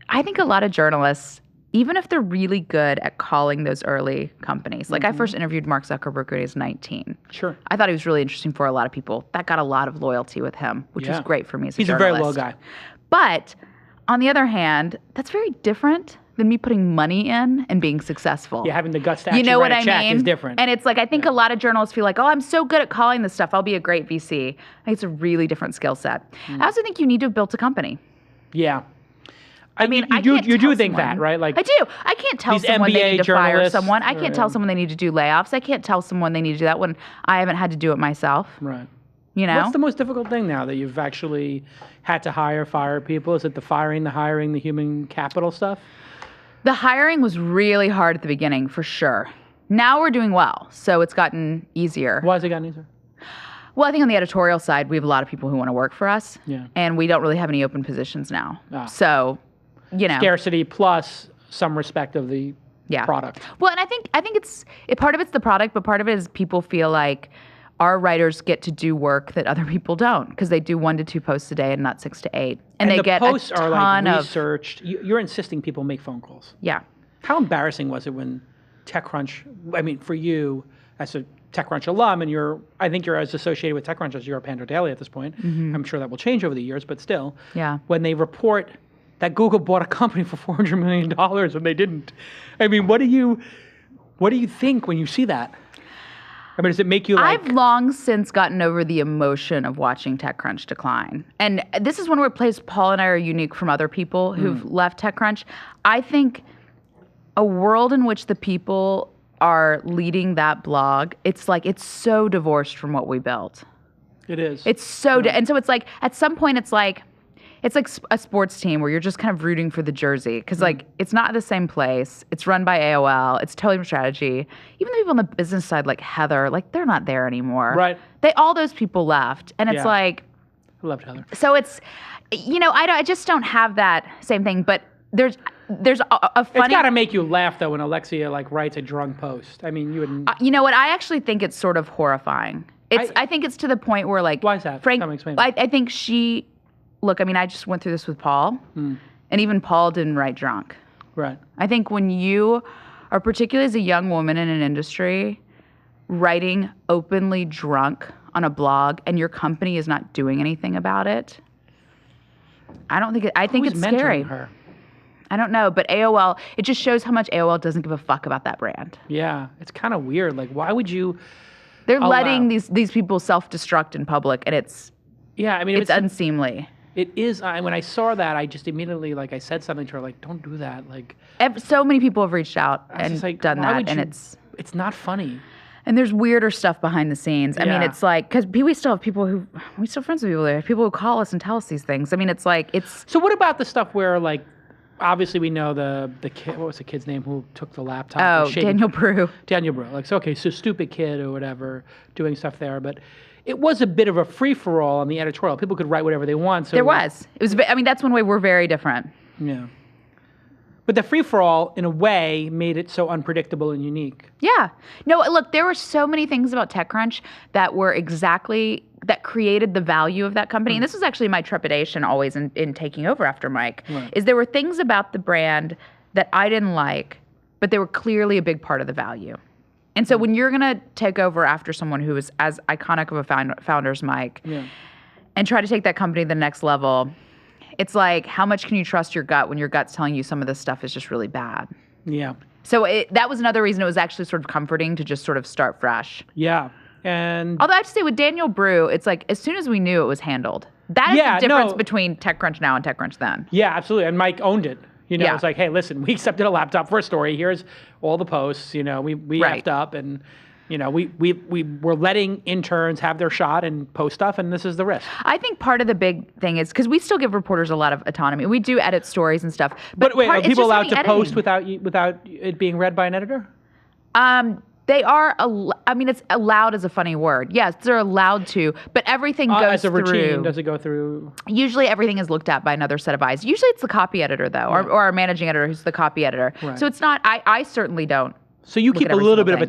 I think a lot of journalists even if they're really good at calling those early companies. Like I first interviewed Mark Zuckerberg when he was 19. Sure. I thought he was really interesting for a lot of people. That got a lot of loyalty with him, which was great for me as a He's journalist. a very loyal guy. But on the other hand, that's very different than me putting money in and being successful. Yeah, having the guts to actually write a check is different. And it's like, I think a lot of journalists feel like, oh, I'm so good at calling this stuff, I'll be a great VC. I think it's a really different skill set. I also think you need to have built a company. Yeah. I mean, you do think that, right? Like I do. I can't tell these someone they MBA need to fire journalists, someone. I can't tell someone they need to do layoffs. I can't tell someone they need to do that when I haven't had to do it myself. Right. You know? What's the most difficult thing now that you've actually had to fire people? Is it the firing, the hiring, the human capital stuff? The hiring was really hard at the beginning, for sure. Now we're doing well, so it's gotten easier. Why has it gotten easier? Well, I think on the editorial side, we have a lot of people who want to work for us. Yeah. And we don't really have any open positions now. So, you know. Scarcity plus some respect of the product. Well, and I think part of it's the product, but part of it is people feel like our writers get to do work that other people don't because they do 1 to 2 posts a day and not 6 to 8. And they the get posts a ton are like of researched. You're insisting people make phone calls. Yeah. How embarrassing was it when TechCrunch, I mean, for you as a TechCrunch alum, and I think you're as associated with TechCrunch as you are PandoDaily at this point. I'm sure that will change over the years, but still. Yeah. When they report that Google bought a company for $400 million when they didn't. I mean, what do you think when you see that? I mean, does it make you like... I've long since gotten over the emotion of watching TechCrunch decline. And this is one where Paul and I are unique from other people who've left TechCrunch. I think a world in which the people are leading that blog, it's so divorced from what we built. It is. It's so... and so it's like, at some point, it's like a sports team where you're just kind of rooting for the jersey because like it's not the same place. It's run by AOL. It's totally different strategy. Even the people on the business side, like Heather, like they're not there anymore. Right. All those people left, and it's like. I loved Heather. So it's, I just don't have that same thing. But there's a funny. It's got to make you laugh though when Alexia like writes a drunk post. I mean, you wouldn't. You know what? I actually think it's sort of horrifying. I think it's to the point where like. Why is that? Frank, Explain. I think she. Look, I mean, I just went through this with Paul, and even Paul didn't write drunk. Right. I think when you are, particularly as a young woman in an industry, writing openly drunk on a blog and your company is not doing anything about it, I think it's scary. Her? I don't know, but AOL, it just shows how much AOL doesn't give a fuck about that brand. Yeah, it's kind of weird. Like, why would you? They're letting these people self-destruct in public, and it's it's unseemly. It is. When I saw that, I just immediately, I said something to her, like, don't do that. Like, so many people have reached out and done that, and it's not funny. And there's weirder stuff behind the scenes. I mean, it's like, because we still have people we still friends with people there, people who call us and tell us these things. I mean, it's like, it's. So what about the stuff where, like, obviously we know the kid, what was the kid's name who took the laptop? Oh, Daniel Brew. Daniel Brew. Like, so, okay, so stupid kid or whatever doing stuff there, but it was a bit of a free-for-all on the editorial. People could write whatever they want. So there was. It was. I mean, that's one way we're very different. Yeah. But the free-for-all, in a way, made it so unpredictable and unique. Yeah. No, look, there were so many things about TechCrunch that created the value of that company. And this was actually my trepidation always in taking over after Mike, is there were things about the brand that I didn't like, but they were clearly a big part of the value. And so when you're going to take over after someone who is as iconic of a founder as Mike and try to take that company to the next level, it's like, how much can you trust your gut when your gut's telling you some of this stuff is just really bad? Yeah. So that was another reason it was actually sort of comforting to just sort of start fresh. Yeah. And although I have to say with Daniel Brew, it's like as soon as we knew it was handled. That is the difference between TechCrunch now and TechCrunch then. Yeah, absolutely. And Mike owned it. It's like, hey, listen, we accepted a laptop for a story. Here's all the posts. We effed up, and we were letting interns have their shot and post stuff, and this is the risk. I think part of the big thing is because we still give reporters a lot of autonomy. We do edit stories and stuff. But wait, are people allowed to post without it being read by an editor? They are. I mean, it's allowed as a funny word. Yes, they're allowed to, but everything goes as a routine. Through. Does it go through? Usually, everything is looked at by another set of eyes. Usually, it's the copy editor though, or our managing editor who's the copy editor. Right. So it's not. I certainly don't. So you keep a little bit of a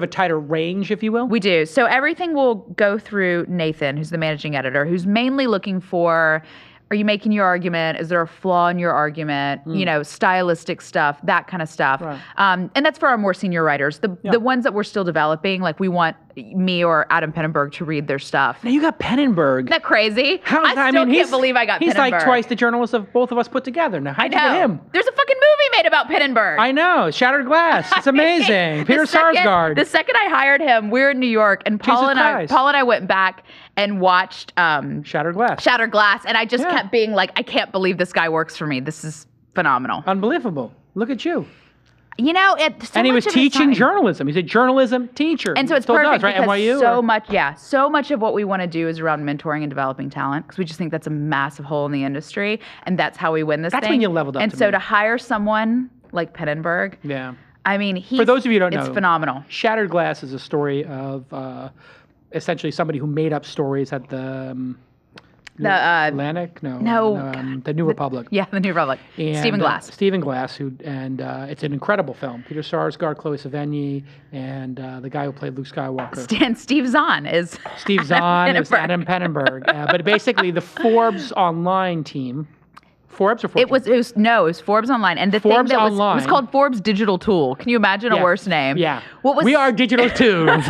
tighter range, if you will? We do. So everything will go through Nathan, who's the managing editor, who's mainly looking for are you making your argument? Is there a flaw in your argument? You know, stylistic stuff, that kind of stuff. Right. And that's for our more senior writers. The ones that we're still developing, like we want me or Adam Penenberg to read their stuff. Now you got Penenberg. Isn't that crazy? How's that? I still can't believe I got He's Penenberg. like twice the journalist of both of us put together. Now, how'd you get him? There's a fucking movie made about Penenberg. I know. Shattered Glass. It's amazing. Peter Sarsgaard. The second I hired him, we were in New York, and Paul and I went back and watched Shattered Glass. Shattered Glass, and I just kept being like, I can't believe this guy works for me. This is phenomenal. Unbelievable. Look at you. You know, and he was teaching journalism. He's a journalism teacher. And so it's still perfect does, right? because NYU, so much of what we want to do is around mentoring and developing talent because we just think that's a massive hole in the industry, and that's how we win this thing. That's when you leveled up. And so to hire someone like Penenberg, I mean, for those of you who don't know, it's phenomenal. Shattered Glass is a story of essentially somebody who made up stories at the Atlantic? The New Republic. Yeah, the New Republic. And, Stephen Glass. Stephen Glass, it's an incredible film. Peter Sarsgaard, Chloe Sevigny, and the guy who played Luke Skywalker. And Steve Zahn is Steve Zahn is Adam Penenberg. But basically, the Forbes Online team. Forbes or Forbes? It was Forbes Online, and the Forbes thing that Online. was called Forbes Digital Tool. Can you imagine a worse name? Yeah. We are digital tools.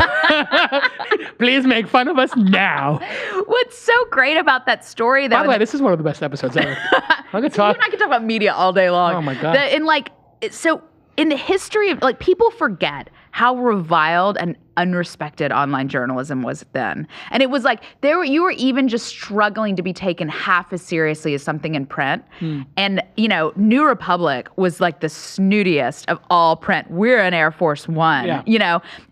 Please make fun of us now. What's so great about that story, though? By the way, this is one of the best episodes ever. I could talk. You and I could talk about media all day long. Oh my God. In the history of people forget how reviled and unrespected online journalism was then. And it was like you were even just struggling to be taken half as seriously as something in print. And New Republic was like the snootiest of all print. We're an Air Force One,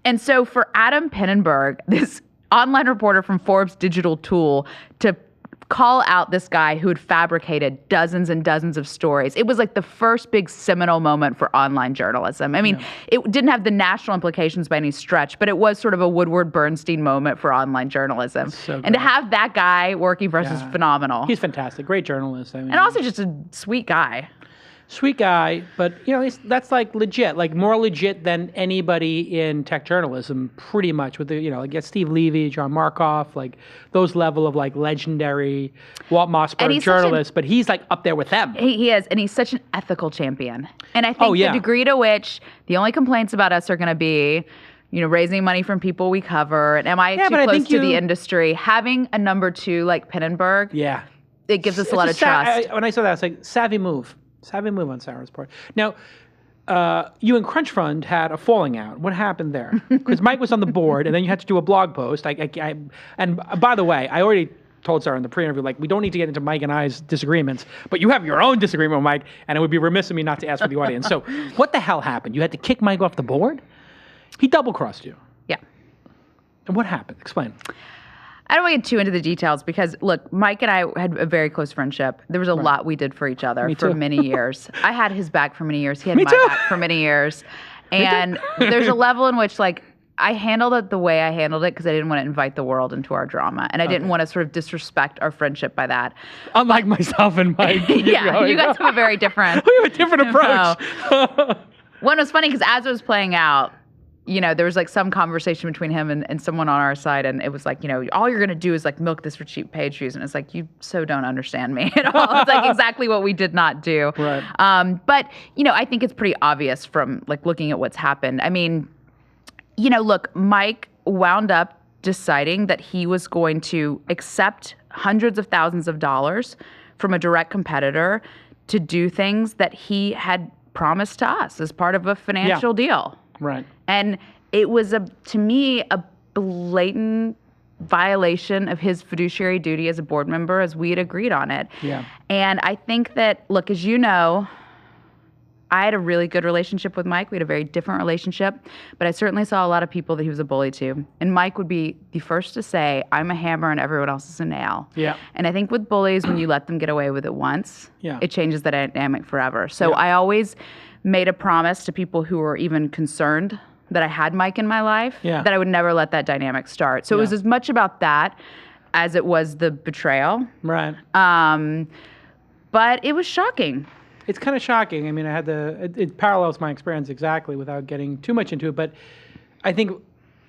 And so for Adam Penenberg, this online reporter from Forbes Digital Tool, to call out this guy who had fabricated dozens and dozens of stories. It was like the first big seminal moment for online journalism. I mean, it didn't have the national implications by any stretch, but it was sort of a Woodward Bernstein moment for online journalism. And to have that guy working for us is phenomenal. He's fantastic. Great journalist. I mean, and also just a sweet guy. Sweet guy, but that's like legit, like more legit than anybody in tech journalism, pretty much. With like Steve Levy, John Markoff, like those level of like legendary Walt Mossberg journalists. But he's like up there with them. He is, and he's such an ethical champion. And I think the degree to which the only complaints about us are going to be, raising money from people we cover, and am I too close to the industry? Having a number two like Penenberg, it gives us a lot of trust. When I saw that, I was like, savvy move. Savvy move on Sarah's part. Now, you and CrunchFund had a falling out. What happened there? Because Mike was on the board, and then you had to do a blog post. And by the way, I already told Sarah in the pre-interview, like, we don't need to get into Mike and I's disagreements, but you have your own disagreement with Mike, and it would be remiss of me not to ask for the audience. So what the hell happened? You had to kick Mike off the board? He double-crossed you. Yeah. And what happened? Explain. I don't want to get too into the details because, look, Mike and I had a very close friendship. There was a lot we did for each other for many years. I had his back for many years. He had my back for many years. And there's a level in which, like, I handled it the way I handled it because I didn't want to invite the world into our drama. And I didn't want to sort of disrespect our friendship by that. Unlike myself and Mike. You guys have a very different... We have a different approach. One was funny because as it was playing out, there was like some conversation between him and someone on our side, and it was like, all you're gonna do is like milk this for cheap page views, and it's like, you so don't understand me at all. It's like exactly what we did not do. Right. But I think it's pretty obvious from like looking at what's happened. I mean, look, Mike wound up deciding that he was going to accept hundreds of thousands of dollars from a direct competitor to do things that he had promised to us as part of a financial deal. Right. And it was, to me, a blatant violation of his fiduciary duty as a board member as we had agreed on it. Yeah. And I think that, look, as you know, I had a really good relationship with Mike. We had a very different relationship, but I certainly saw a lot of people that he was a bully to. And Mike would be the first to say, I'm a hammer and everyone else is a nail. Yeah. And I think with bullies, when you let them get away with it once, it changes the dynamic forever. So I always made a promise to people who were even concerned that I had Mike in my life, that I would never let that dynamic start. So it was as much about that as it was the betrayal. Right. But it was shocking. It's kind of shocking. I mean, it parallels my experience exactly without getting too much into it, but I think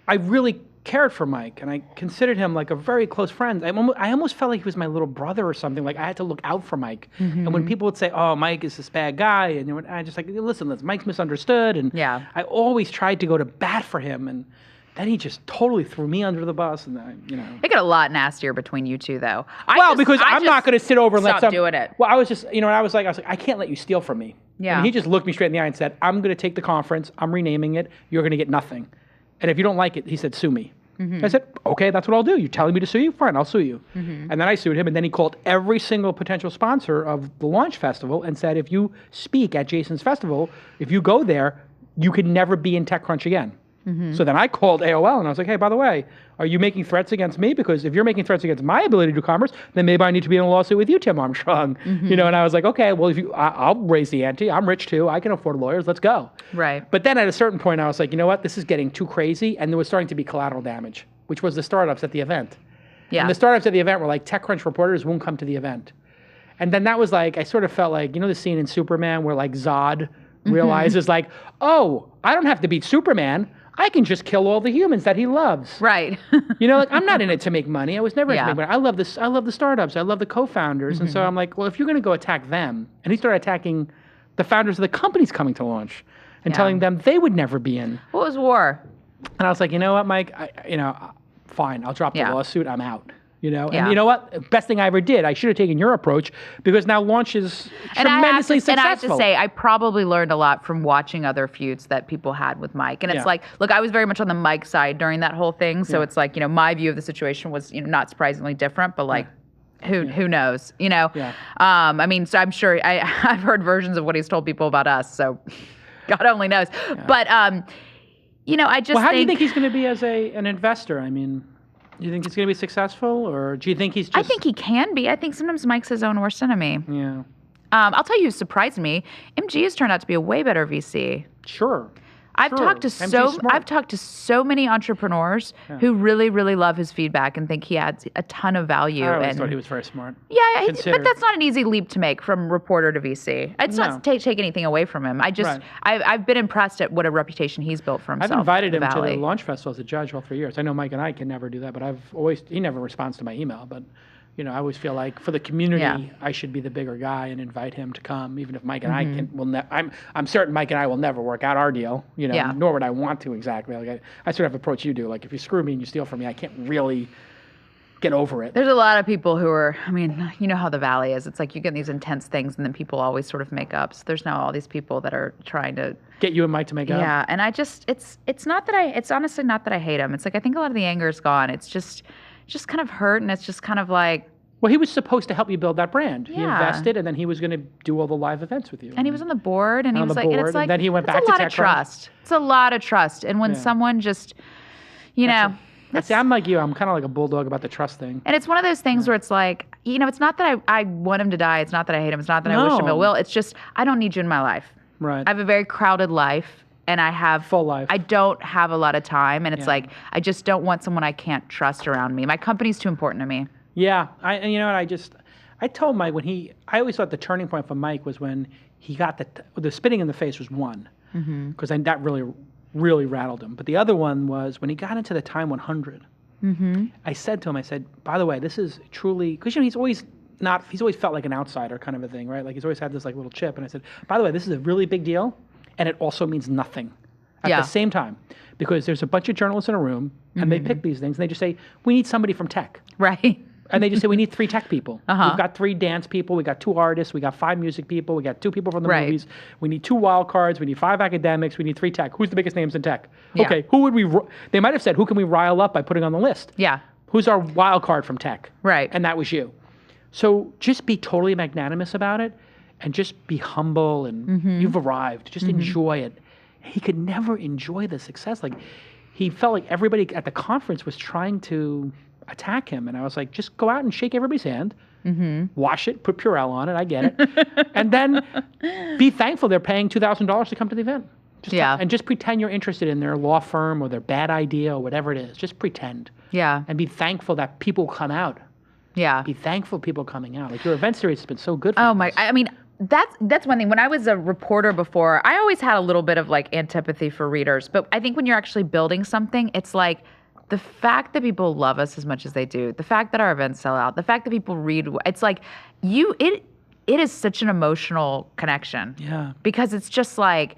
I really cared for Mike, and I considered him like a very close friend. I almost felt like he was my little brother or something. Like I had to look out for Mike. And when people would say, "Oh, Mike is this bad guy," and I just like, listen, Mike's misunderstood, and I always tried to go to bat for him, and then he just totally threw me under the bus, and It got a lot nastier between you two, though. Because I'm not going to sit over and let stop doing it. Well, I was just, I was like, I can't let you steal from me. Yeah. And he just looked me straight in the eye and said, "I'm going to take the conference. I'm renaming it. You're going to get nothing. And if you don't like it," he said, "sue me." I said, "Okay, that's what I'll do. You're telling me to sue you? Fine, I'll sue you." And then I sued him, and then he called every single potential sponsor of the launch festival and said, "If you speak at Jason's festival, if you go there, you can never be in TechCrunch again." So then I called AOL and I was like, "Hey, by the way, are you making threats against me? Because if you're making threats against my ability to do commerce, then maybe I need to be in a lawsuit with you, Tim Armstrong." And I was like, "Okay, well, I'll raise the ante. I'm rich too. I can afford lawyers. Let's go." Right. But then at a certain point, I was like, you know what? This is getting too crazy, and there was starting to be collateral damage, which was the startups at the event. Yeah. And the startups at the event were like, TechCrunch reporters won't come to the event. And then that was like, I sort of felt like, the scene in Superman where like Zod realizes like, oh, I don't have to beat Superman. I can just kill all the humans that he loves. Right. Like I'm not in it to make money. I was never in it to make money. I love this. I love the startups. I love the co-founders. And so I'm like, well, if you're going to go attack them, and he started attacking the founders of the companies coming to launch and telling them they would never be in. What was war? And I was like, you know what, Mike? Fine. I'll drop the lawsuit. I'm out. And Yeah. you know what? Best thing I ever did. I should have taken your approach because now launch is tremendously successful. And I have to say, I probably learned a lot from watching other feuds that people had with Mike. And it's like, look, I was very much on the Mike side during that whole thing. So it's like, my view of the situation was, not surprisingly different, but like, who knows? I mean, so I'm sure I've heard versions of what he's told people about us. So God only knows. But I just Well, how do you think he's going to be as an investor? I mean, do you think he's going to be successful, or do you think he's just... I think he can be. I think sometimes Mike's his own worst enemy. Yeah. I'll tell you who surprised me. MG has turned out to be a way better VC. Sure. I've talked to so many entrepreneurs who really, really love his feedback and think he adds a ton of value. I always thought he was very smart. Yeah, but that's not an easy leap to make from reporter to VC. It's not to take anything away from him. I've been impressed at what a reputation he's built for himself. I've invited him to the launch festival as a judge all 3 years. I know Mike and I can never do that, but he never responds to my email, but I always feel like for the community, I should be the bigger guy and invite him to come, even if Mike and I I'm certain Mike and I will never work out our deal, nor would I want to exactly. Like I sort of approach you do. Like if you screw me and you steal from me, I can't really get over it. There's a lot of people who are, you know how the Valley is. It's like you get these intense things and then people always sort of make up. So there's now all these people that are trying to get you and Mike to make up. Yeah, and it's honestly not that I hate him. It's like I think a lot of the anger is gone. It's just kind of hurt, and it's just kind of like... Well, he was supposed to help you build that brand. Yeah. He invested, and then he was going to do all the live events with you. And he was on the board, and he was like... And it's like, and then he went back to TechCrunch. It's a lot of trust. It's a lot of trust. And when someone just, I'm like you. I'm kind of like a bulldog about the trust thing. And it's one of those things where it's like, it's not that I want him to die. It's not that I hate him. It's not that I wish him ill will. It's just, I don't need you in my life. Right. I have a very crowded life. And I have full life. I don't have a lot of time, and it's like I just don't want someone I can't trust around me. My company's too important to me. Yeah, I told Mike I always thought the turning point for Mike was when he got the spitting in the face was one, because that really really rattled him. But the other one was when he got into the Time 100. I said to him, by the way, this is truly, because he's always felt like an outsider kind of a thing, right? Like he's always had this like little chip. And I said, by the way, this is a really big deal. And it also means nothing at the same time, because there's a bunch of journalists in a room and they pick these things and they just say, we need somebody from tech. Right. And they just say, we need 3 tech people. We've got 3 dance people. We got 2 artists. We got 5 music people. We got 2 people from the movies. We need 2 wild cards. We need 5 academics. We need 3 tech. Who's the biggest names in tech? Yeah. Okay, who would they might have said, who can we rile up by putting on the list? Yeah. Who's our wild card from tech? Right. And that was you. So just be totally magnanimous about it and just be humble and you've arrived. Just enjoy it. He could never enjoy the success. Like he felt like everybody at the conference was trying to attack him. And I was like, just go out and shake everybody's hand, wash it, put Purell on it, I get it. And then be thankful they're paying $2,000 to come to the event. And just pretend you're interested in their law firm or their bad idea or whatever it is. Just pretend. Yeah. And be thankful that people come out. Yeah. Be thankful people coming out. Like your event series has been so good for you. Oh my, I mean, that's one thing. When I was a reporter before, I always had a little bit of like antipathy for readers. But I think when you're actually building something, it's like, the fact that people love us as much as they do, the fact that our events sell out, the fact that people read, it's like it is such an emotional connection. Yeah. Because it's just like,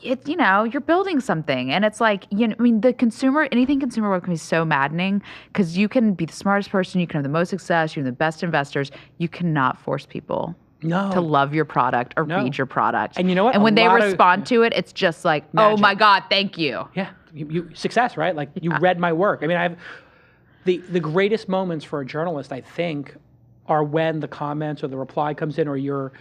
you're building something, and it's like, anything consumer web can be so maddening because you can be the smartest person, you can have the most success, you're the best investors. You cannot force people to love your product or read your product. And you know what? And when they respond to it, it's just like, magic. Oh my God, thank you. Yeah, you success, right? Like you read my work. I mean, I've the greatest moments for a journalist, I think, are when the comments or the reply comes in, or you're,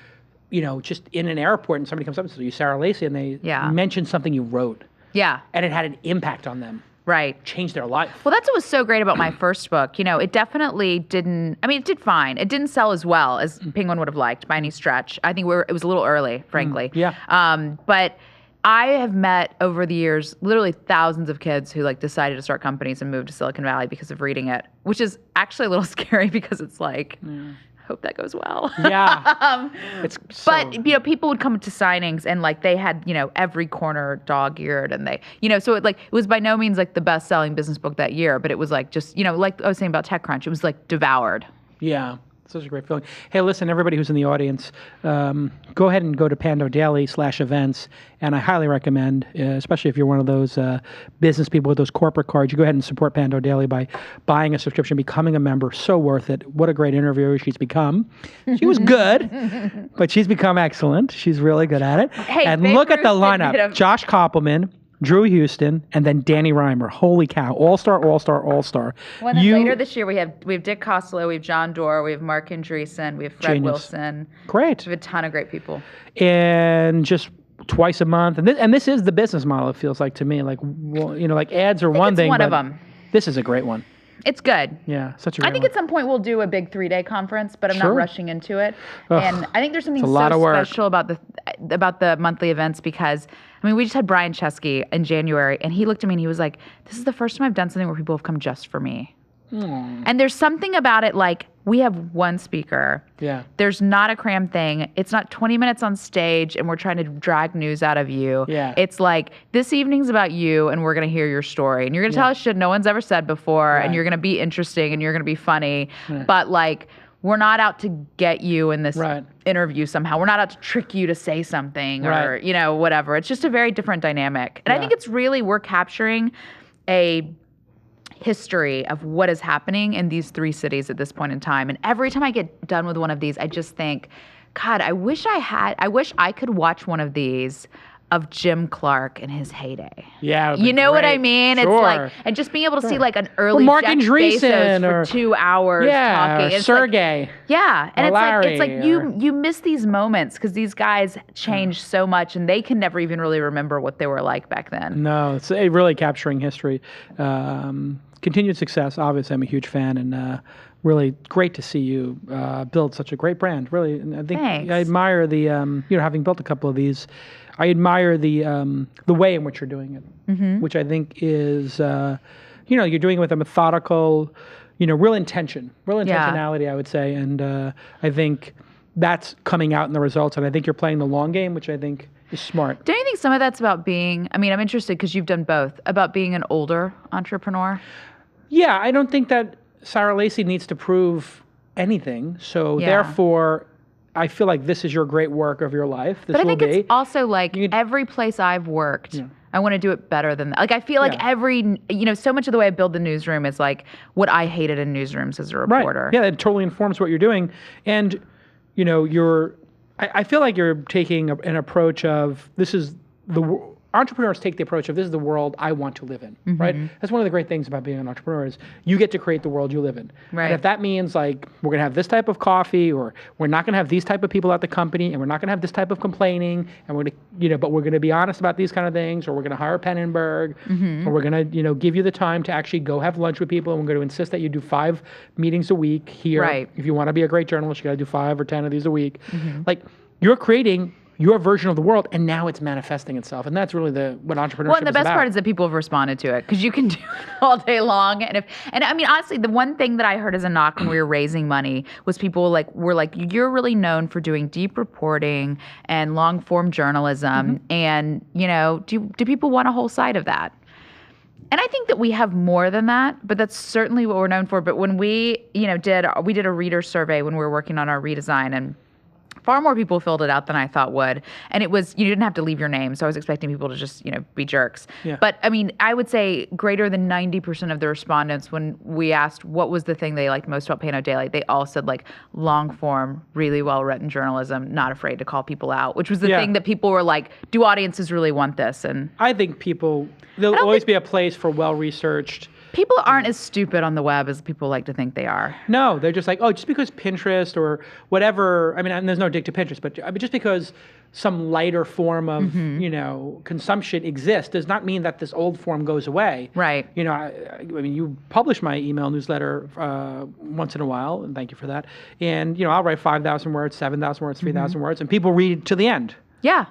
just in an airport and somebody comes up and says, "You Sarah Lacy," and they mention something you wrote. Yeah. And it had an impact on them. Right. Changed their life. Well, that's what was so great about my first book. It definitely didn't, it did fine. It didn't sell as well as Penguin would have liked by any stretch. I think it was a little early, frankly. Yeah. But I have met over the years literally thousands of kids who decided to start companies and move to Silicon Valley because of reading it, which is actually a little scary because it's like, I hope that goes well. Yeah. But people would come to signings and they had, every corner dog-eared, and they, so it was by no means the best-selling business book that year, but it was just, like I was saying about TechCrunch, it was devoured. Yeah. Such a great feeling. Hey, listen, everybody who's in the audience, go ahead and go to PandoDaily/events, and I highly recommend, especially if you're one of those business people with those corporate cards, you go ahead and support Pando Daily by buying a subscription, becoming a member. So worth it. What a great interviewer she's become. She was good, but she's become excellent. She's really good at it. Hey, and look at the lineup. Josh Koppelman, Drew Houston, and then Danny Reimer. Holy cow. All-star. Well, then later this year, we have Dick Costello, we have John Doerr, we have Mark Andreessen, we have Fred Wilson. Great. We have a ton of great people. And just twice a month. And this is the business model, it feels like to me. Like ads are one thing, one but of them. This is a great one. It's good. Yeah, such a great I think one. at some point we'll do a big 3-day conference, but I'm Sure. not rushing into it. Ugh, and I think there's something it's a lot so of work. special about the monthly events because, we just had Brian Chesky in January, and he looked at me and he was like, "This is the first time I've done something where people have come just for me." And there's something about it, we have one speaker. Yeah. There's not a cram thing. It's not 20 minutes on stage and we're trying to drag news out of you. Yeah. It's this evening's about you and we're going to hear your story. And you're going to tell us shit no one's ever said before. Right. And you're going to be interesting and you're going to be funny. Right. But we're not out to get you in this interview somehow. We're not out to trick you to say something or, whatever. It's just a very different dynamic. And I think it's really, we're capturing a history of what is happening in these 3 cities at this point in time. And every time I get done with one of these, I just think, God, I wish I could watch one of these of Jim Clark in his heyday. Yeah. You know what I mean? Sure. It's and just being able to see an early Mark Jeff Andreesen Bezos for 2 hours talking. Or It's Sergey. And Larry, you miss these moments because these guys changed so much and they can never even really remember what they were like back then. No, it's really capturing history. Continued success. Obviously, I'm a huge fan, and really great to see you build such a great brand. Really, and I think Thanks. I admire the having built a couple of these. I admire the way in which you're doing it, which I think is you're doing it with a methodical, real intentionality, I would say, and I think that's coming out in the results. And I think you're playing the long game, which I think is smart. Don't you think some of that's about being? I'm interested because you've done both. About being an older entrepreneur. Yeah, I don't think that Sarah Lacy needs to prove anything. So therefore, I feel like this is your great work of your life. This but I will think be. It's also every place I've worked, I want to do it better than that. I feel like every, so much of the way I build the newsroom is what I hated in newsrooms as a reporter. Right. Yeah, it totally informs what you're doing. And, I feel like you're taking an approach of entrepreneurs take the approach of this is the world I want to live in, right? That's one of the great things about being an entrepreneur is you get to create the world you live in. Right. And if that means we're going to have this type of coffee, or we're not going to have these type of people at the company, and we're not going to have this type of complaining, and we're going to, but we're going to be honest about these kind of things, or we're going to hire Penenberg, or we're going to, give you the time to actually go have lunch with people, and we're going to insist that you do 5 meetings a week here. Right. If you want to be a great journalist, you got to do 5 or 10 of these a week. You're creating your version of the world, and now it's manifesting itself, and that's really what entrepreneurship is about. Well, and the best part is that people have responded to it because you can do it all day long. And honestly, the one thing that I heard as a knock when we were raising money was people were like, "You're really known for doing deep reporting and long form journalism, and do people want a whole side of that?" And I think that we have more than that, but that's certainly what we're known for. But when we did a reader survey when we were working on our redesign, and far more people filled it out than I thought would. And it was, you didn't have to leave your name. So I was expecting people to just, be jerks. Yeah. But I mean, I would say greater than 90% of the respondents, when we asked what was the thing they liked most about PandoDaily, they all said like long form, really well written journalism, not afraid to call people out, which was the thing that people were like, do audiences really want this? And I think there'll always be a place for well-researched. People aren't as stupid on the web as people like to think they are. No, they're just like, just because Pinterest or whatever, I mean, and there's no dig to Pinterest, but just because some lighter form of, consumption exists does not mean that this old form goes away. Right. I mean, you publish my email newsletter once in a while, and thank you for that. And, I'll write 5,000 words, 7,000 words, 3,000 words, and people read to the end. Yeah.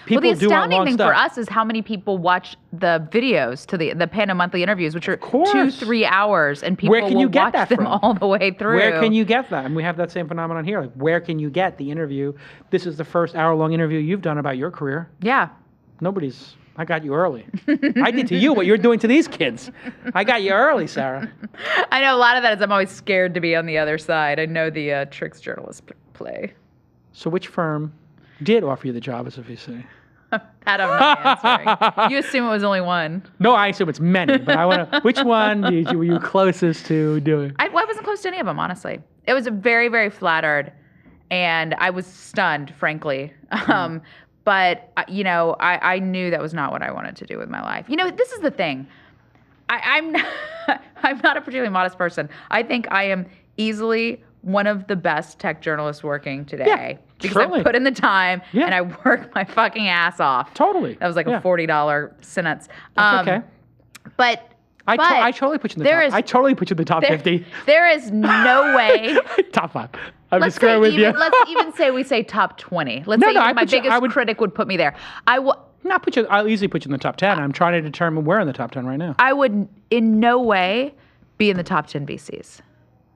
People the do want astounding long thing stuff. for us is how many people watch the videos to the Pando monthly interviews, which are 2-3 hours, and people will watch them all the way through. Where can you get that? And we have that same phenomenon here. Like, where can you get the interview? This is the first hour-long interview you've done about your career. Yeah. I got you early. I did to you what you're doing to these kids. I got you early, Sarah. I know a lot of that is I'm always scared to be on the other side. I know the tricks journalists play. So which firm did offer you the job as a VC? That I'm not answering. You assume it was only one. No, I assume it's many, but I want to. Which one were you closest to doing? I wasn't close to any of them, honestly. It was very, very flattered, and I was stunned, frankly. But I knew that was not what I wanted to do with my life. This is the thing. I'm not a particularly modest person. I think I am easily one of the best tech journalists working today. Yeah, because truly. I put in the time and I work my fucking ass off. Totally. That was like a $40 sentence. That's okay. But I totally put you in the top. I totally put you in the top 50. There is no way. Top 5. I'm just screwing with you. Let's even say we say top 20. Let's say my biggest critic would put me there. Not put you. I'll easily put you in the top 10. I'm trying to determine where in the top 10 right now. I would in no way be in the top 10 VCs.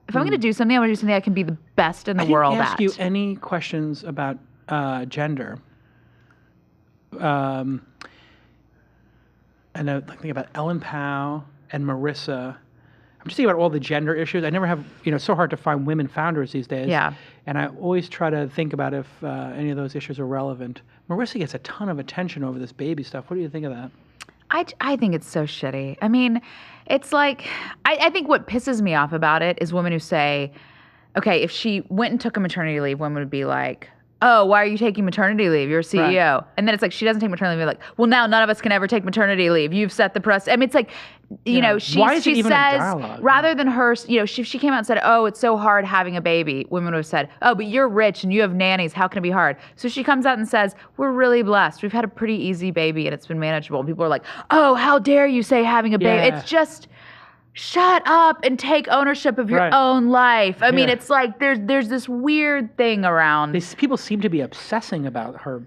If I'm going to do something, I want to do something I can be the best in the world at. I didn't ask you any questions about gender. And I think about Ellen Pao and Marissa. I'm just thinking about all the gender issues. I never have, it's so hard to find women founders these days. Yeah. And I always try to think about if any of those issues are relevant. Marissa gets a ton of attention over this baby stuff. What do you think of that? I think it's so shitty. I mean, it's like, I think what pisses me off about it is women who say, okay, if she went and took a maternity leave, women would be like, oh, why are you taking maternity leave? You're a CEO. Right. And then it's like, she doesn't take maternity leave. Like, well, now none of us can ever take maternity leave. You've set the precedent. I mean, it's like, she says, rather than her, she came out and said, oh, it's so hard having a baby. Women would have said, oh, but you're rich and you have nannies. How can it be hard? So she comes out and says, we're really blessed. We've had a pretty easy baby and it's been manageable. And people are like, oh, how dare you say having a baby? Yeah. It's just, shut up and take ownership of your own life. I mean, it's like there's this weird thing around. People seem to be obsessing about her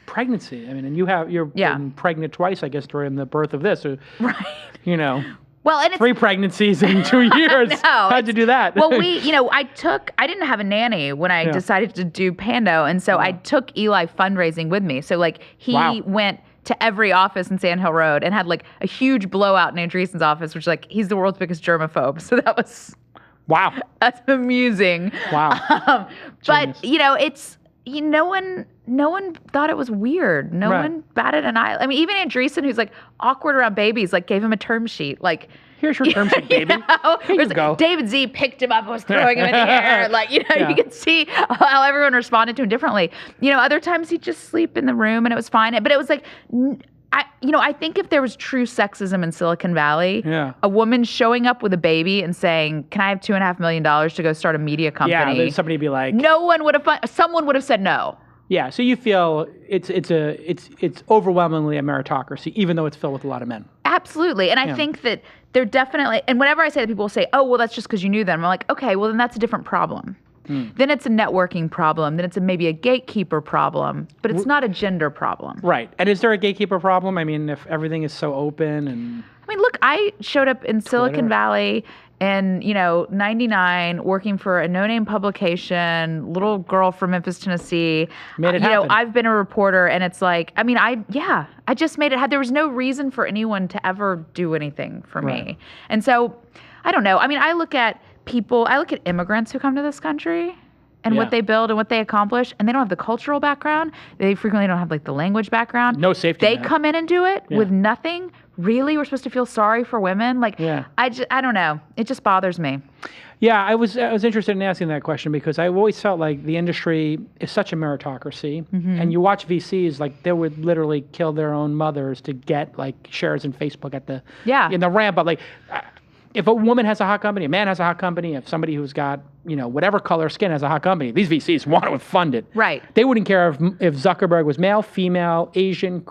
pregnancy. I mean, and you're been pregnant twice, I guess, during the birth of this. Right. Well, and 3 pregnancies in 2 years. How'd you do that? Well, I didn't have a nanny when I decided to do Pando, and so I took Eli fundraising with me. So he went to every office in Sand Hill Road and had like a huge blowout in Andreessen's office, which he's the world's biggest germaphobe. So that was that's amusing. Wow. But it's no one thought it was weird. No one batted an eye. I mean, even Andreessen, who's like awkward around babies, gave him a term sheet. Here's your term sheet, baby. Here you go. David Z picked him up and was throwing him in the air. You could see how everyone responded to him differently. Other times he'd just sleep in the room and it was fine. But it was like, I think if there was true sexism in Silicon Valley, a woman showing up with a baby and saying, can I have $2.5 million to go start a media company? Yeah, somebody would be like, someone would have said no. Yeah, so you feel it's overwhelmingly a meritocracy, even though it's filled with a lot of men. Absolutely, and I think that they're definitely. And whenever I say that, people will say, "Oh, well, that's just because you knew them." I'm like, okay, well, then that's a different problem. Then it's a networking problem. Then it's maybe a gatekeeper problem, but it's not a gender problem. Right. And is there a gatekeeper problem? I mean, if everything is so open and. I mean, look, I showed up in Silicon Valley in, 99, working for a no-name publication, little girl from Memphis, Tennessee. Made it happen. I've been a reporter, and it's like, I just made it. There was no reason for anyone to ever do anything for me. And so, I don't know. I look at immigrants who come to this country and what they build and what they accomplish, and they don't have the cultural background. They frequently don't have like the language background. No safety They net. come in and do it with nothing. Really, we're supposed to feel sorry for women? Like, I don't know. It just bothers me. Yeah, I was interested in asking that question because I've always felt like the industry is such a meritocracy, and you watch VCs, like they would literally kill their own mothers to get like shares in Facebook at the in the ramp up. Like, if a woman has a hot company, a man has a hot company, if somebody who's got, whatever color skin has a hot company, these VCs want to fund it. Right. They wouldn't care if Zuckerberg was male, female, Asian,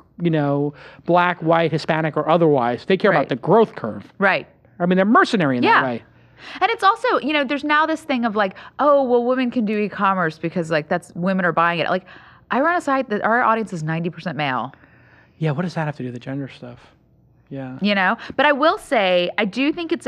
black, white, Hispanic, or otherwise. They care about the growth curve. Right. They're mercenary in that way. And it's also, there's now this thing of like, oh, well, women can do e-commerce because like women are buying it. Like, I run a site that our audience is 90% male. Yeah, what does that have to do with the gender stuff? Yeah. But I will say, I do think it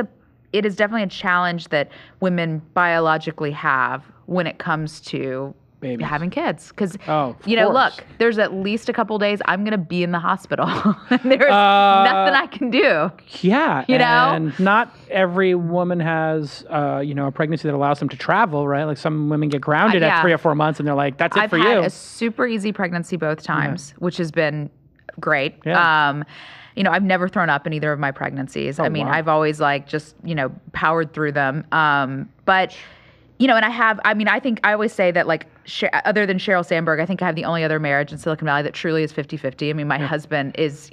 is definitely a challenge that women biologically have when it comes to Babies. Having kids. Because, course. Look, there's at least a couple days I'm going to be in the hospital. There's nothing I can do. Yeah. You know? And not every woman has, a pregnancy that allows them to travel, right? Like some women get grounded at 3 or 4 months and they're like, that's it for you. I've had a super easy pregnancy both times, which has been great. Yeah. I've never thrown up in either of my pregnancies. Wow. I've always powered through them. But, and I think I always say that other than Sheryl Sandberg, I think I have the only other marriage in Silicon Valley that truly is 50-50. My husband is,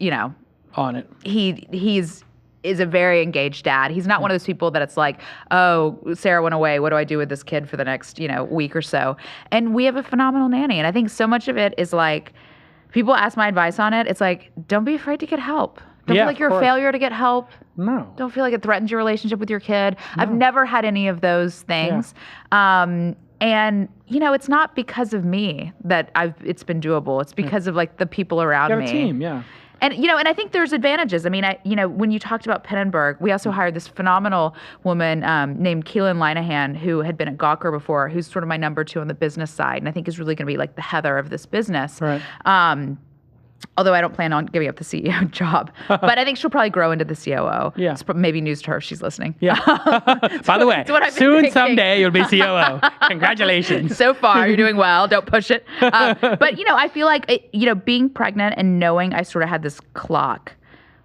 on it. He's a very engaged dad. He's not one of those people that it's like, oh, Sarah went away. What do I do with this kid for the next, week or so? And we have a phenomenal nanny. And I think so much of it is like, people ask my advice on it. It's like, don't be afraid to get help. Don't feel like you're a failure to get help. No. Don't feel like it threatens your relationship with your kid. No. I've never had any of those things. Yeah. And, it's not because of me that it's been doable. It's because of the people around me. You have a team, yeah. And, and I think there's advantages. When you talked about Penenberg, we also hired this phenomenal woman named Keelan Linehan, who had been at Gawker before, who's sort of my number 2 on the business side, and I think is really going to be like the Heather of this business. Right. Although I don't plan on giving up the CEO job. But I think she'll probably grow into the COO. Yeah. It's maybe news to her if she's listening. Yeah. By the way, soon someday you'll be COO. Congratulations. So far, you're doing well. Don't push it. But, I feel like, being pregnant and knowing I sort of had this clock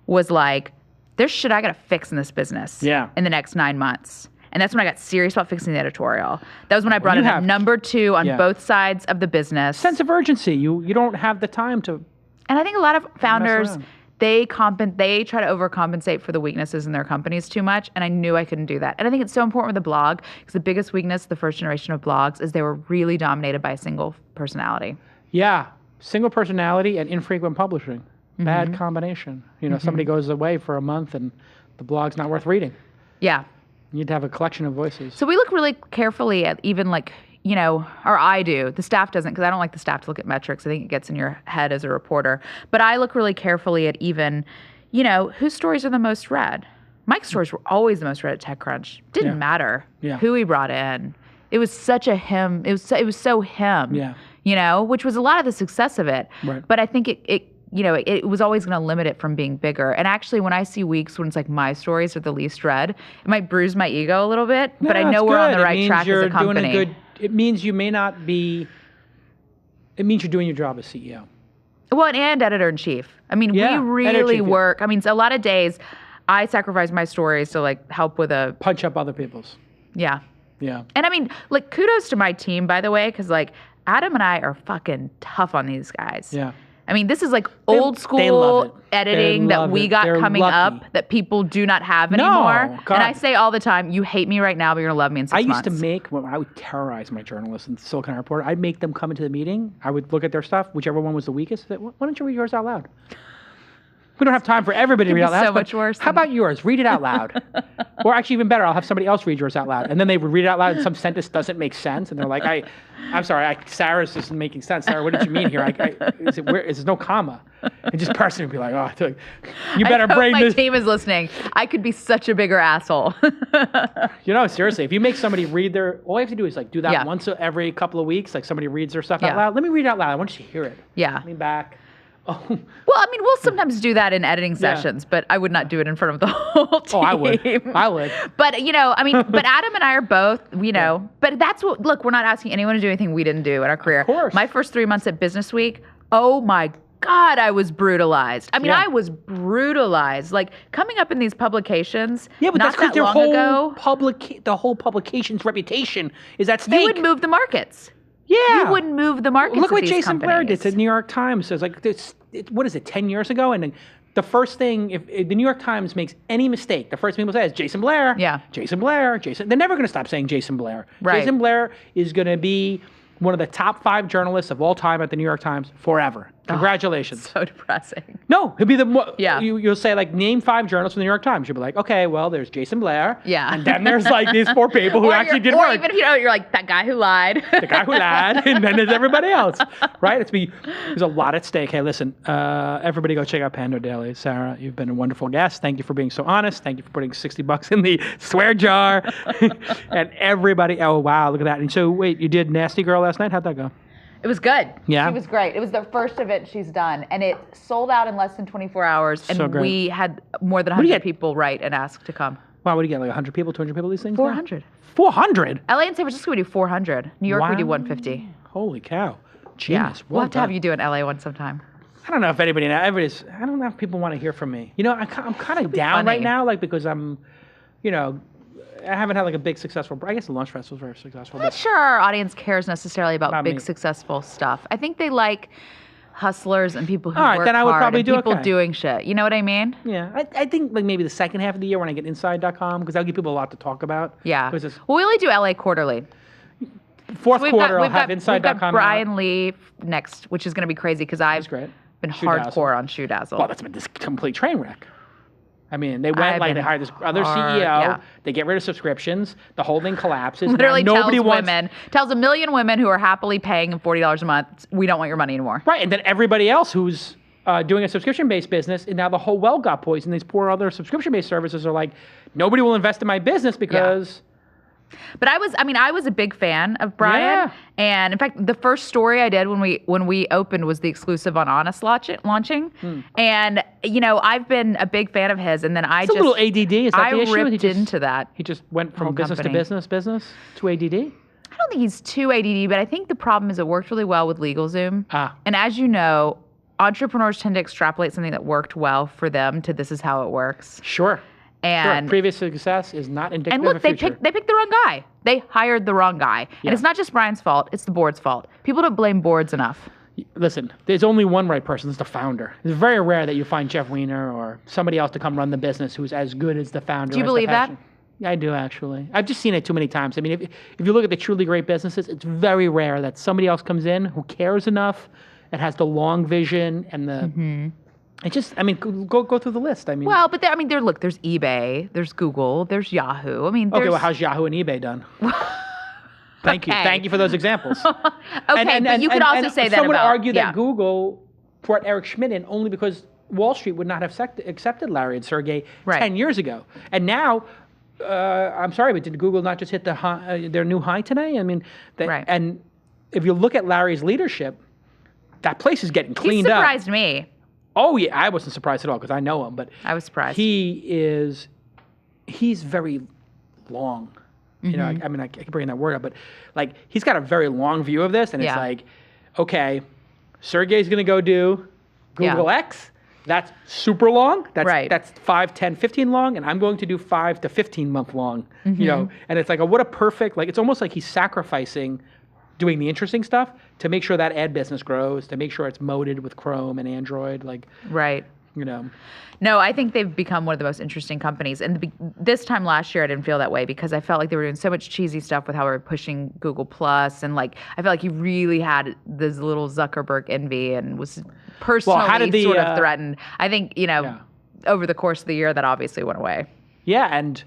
was like, there's shit I got to fix in this business in the next 9 months. And that's when I got serious about fixing the editorial. That was when I brought in a number 2 on both sides of the business. Sense of urgency. You don't have the time to... And I think a lot of founders, they try to overcompensate for the weaknesses in their companies too much, and I knew I couldn't do that. And I think it's so important with the blog, because the biggest weakness of the first generation of blogs is they were really dominated by a single personality. Yeah, single personality and infrequent publishing. Bad combination. Somebody goes away for a month and the blog's not worth reading. Yeah. You need to have a collection of voices. So we look really carefully at even or I do. The staff doesn't, because I don't like the staff to look at metrics. I think it gets in your head as a reporter. But I look really carefully at even, whose stories are the most read. Mike's stories were always the most read at TechCrunch. Didn't matter who he brought in. It was such a him. It was so him. Yeah. Which was a lot of the success of it. Right. But I think it was always going to limit it from being bigger. And actually, when I see weeks when it's like my stories are the least read, it might bruise my ego a little bit. No, but I know we're on the right track as a company. It means you may not be. It means you're doing your job as CEO. Well, and editor-in-chief. We really work. A lot of days, I sacrifice my stories to help with a punch up other people's. Yeah. Yeah. And kudos to my team, by the way, because Adam and I are fucking tough on these guys. Yeah. This is old school editing that we got coming lucky. up that people do not have anymore. No, God. And I say all the time, you hate me right now, but you're going to love me in 6 months. I would terrorize my journalists in Silicon Valley Reporter. I'd make them come into the meeting. I would look at their stuff, whichever one was the weakest. Why don't you read yours out loud? We don't have time for everybody to read out loud. So much worse. How about yours? Read it out loud. Or actually, even better, I'll have somebody else read yours out loud. And then they would read it out loud and some sentence doesn't make sense. And they're like, I'm sorry, Sarah's just making sense. Sarah, what did you mean here? Is there no comma? And just person would be like, you better brain my this. team is listening. I could be such a bigger asshole. Seriously, if you make somebody read all you have to do is do that once every couple of weeks. Like somebody reads their stuff out loud. Let me read it out loud. I want you to hear it. Yeah. Lean back. Oh. Well, I mean, we'll sometimes do that in editing sessions, but I would not do it in front of the whole team. Oh, I would. But, but Adam and I are both, but that's look, we're not asking anyone to do anything we didn't do in our career. Of course. My first 3 months at Business Week, oh my God, I was brutalized. I mean, I was brutalized. Like, coming up in these publications, but not that's because that their long whole ago, the whole publication's reputation is at stake. you would move the markets. Yeah. You wouldn't move the markets. Look of what these Jason Blair did companies. to the New York Times. So it's what is it, 10 years ago? And the first thing, if the New York Times makes any mistake, the first thing people say is Jason Blair. Yeah. Jason Blair. They're never going to stop saying Jason Blair. Right. Jason Blair is going to be one of the top 5 journalists of all time at the New York Times forever. Congratulations. So depressing. No, he'll be the Yeah. You'll say name 5 journalists from the New York Times. You'll be like, okay, well, there's Jason Blair. Yeah. And then there's these 4 people who actually did or work. even if you don't, you're like that guy who lied. The guy who lied, and then there's everybody else, right? There's a lot at stake. Hey, listen, everybody go check out PandoDaily. Sarah, you've been a wonderful guest. Thank you for being so honest. Thank you for putting $60 in the swear jar. And everybody, oh wow, look at that. And so wait, you did Nasty Girl last night? How'd that go? It was good. Yeah? She was great. It was the first event she's done, and it sold out in less than 24 hours, and So great. we had more than do you 100 get? people write and ask to come. Wow, what do you get, 100 people, 200 people, these things? now? 400. 400? LA and San Francisco, we do 400. New York, we do Wow. 150. Holy cow. Genius. Yeah. Well We'll have to have done. you do an LA one sometime. I don't know if I don't know if people want to hear from me. I'm kind of down funny. right now, because I'm, I haven't had a big successful, I guess the Launch Fest was very successful. I'm not But sure our audience cares necessarily about Not big me. successful stuff. I think they like hustlers and people who All right, work then I would hard probably and do people okay. doing shit. You know what I mean? yeah, I think maybe the second half of the year when I get inside.com, because that'll give people a lot to talk about. Yeah. 'Cause it's Well, we only do LA quarterly. fourth We've quarter, I'll we've have got inside.com. out. Brian Lee next, which is going to be crazy because I've great. been Shoedazzle. hardcore on Shoedazzle. Well, that's been this complete train wreck. I mean, they went I've they been hired this other hard, CEO. yeah. They get rid of subscriptions. The whole thing collapses. Literally now nobody tells wants, tells a million women who are happily paying him $40 a month, we don't want your money anymore. Right, and then everybody else who's doing a subscription-based business, and now the whole well got poisoned. These poor other subscription-based services are like, nobody will invest in my business because... But I was a big fan of Brian, Yeah. and in fact, the first story I did when we opened was the exclusive on Honest launching, and I've been a big fan of his, and then It's a little ADD, is that I the issue? ripped into that. He just went from whole business company. to business to ADD? I don't think he's too ADD, but I think the problem is it worked really well with LegalZoom. Ah. And as you know, entrepreneurs tend to extrapolate something that worked well for them to this is how it works. Sure. And sure. Previous success is not indicative And look, of they future. picked the wrong guy. They hired the wrong guy. Yeah. And it's not just Brian's fault, it's the board's fault. People don't blame boards enough. Listen, there's only one right person. It's the founder. It's very rare that you find Jeff Weiner or somebody else to come run the business who's as good as the founder. Do you has the believe that? passion. Yeah, I do, actually. I've just seen it too many times. I mean, if you look at the truly great businesses, it's very rare that somebody else comes in who cares enough and has the long vision and the... It just, I mean, go through the list. I mean... Well, but there's eBay, there's Google, there's Yahoo. I mean, Okay, there's... well, how's Yahoo and eBay done? Thank you. Okay. Thank you for those examples. Okay, but you could also say that some would about... argue yeah. that Google brought Eric Schmidt in only because Wall Street would not have accepted Larry and Sergey Right. 10 years ago. And now, I'm sorry, but did Google not just hit the high, their new high today? I mean, Right. And if you look at Larry's leadership, that place is getting He cleaned up. surprised me. Oh, yeah, I wasn't surprised at all because I know him, but I was surprised. he's very long. You know, I mean, I keep bringing that word up, but like he's got a very long view of this, and it's Yeah. like, okay, Sergey's going to go do Google Yeah. X. That's super long. That's Right. that's 5, 10, 15 long, and I'm going to do 5 to 15 month long. You know, and it's like what a perfect, like it's almost like he's sacrificing doing the interesting stuff to make sure that ad business grows, to make sure it's moated with Chrome and Android. Like, Right. No, I think they've become one of the most interesting companies. And this time last year, I didn't feel that way because I felt like they were doing so much cheesy stuff with how we were pushing Google Plus, and like I felt like he really had this little Zuckerberg envy and was personally sort of threatened. I think over the course of the year, that obviously went away. Yeah, and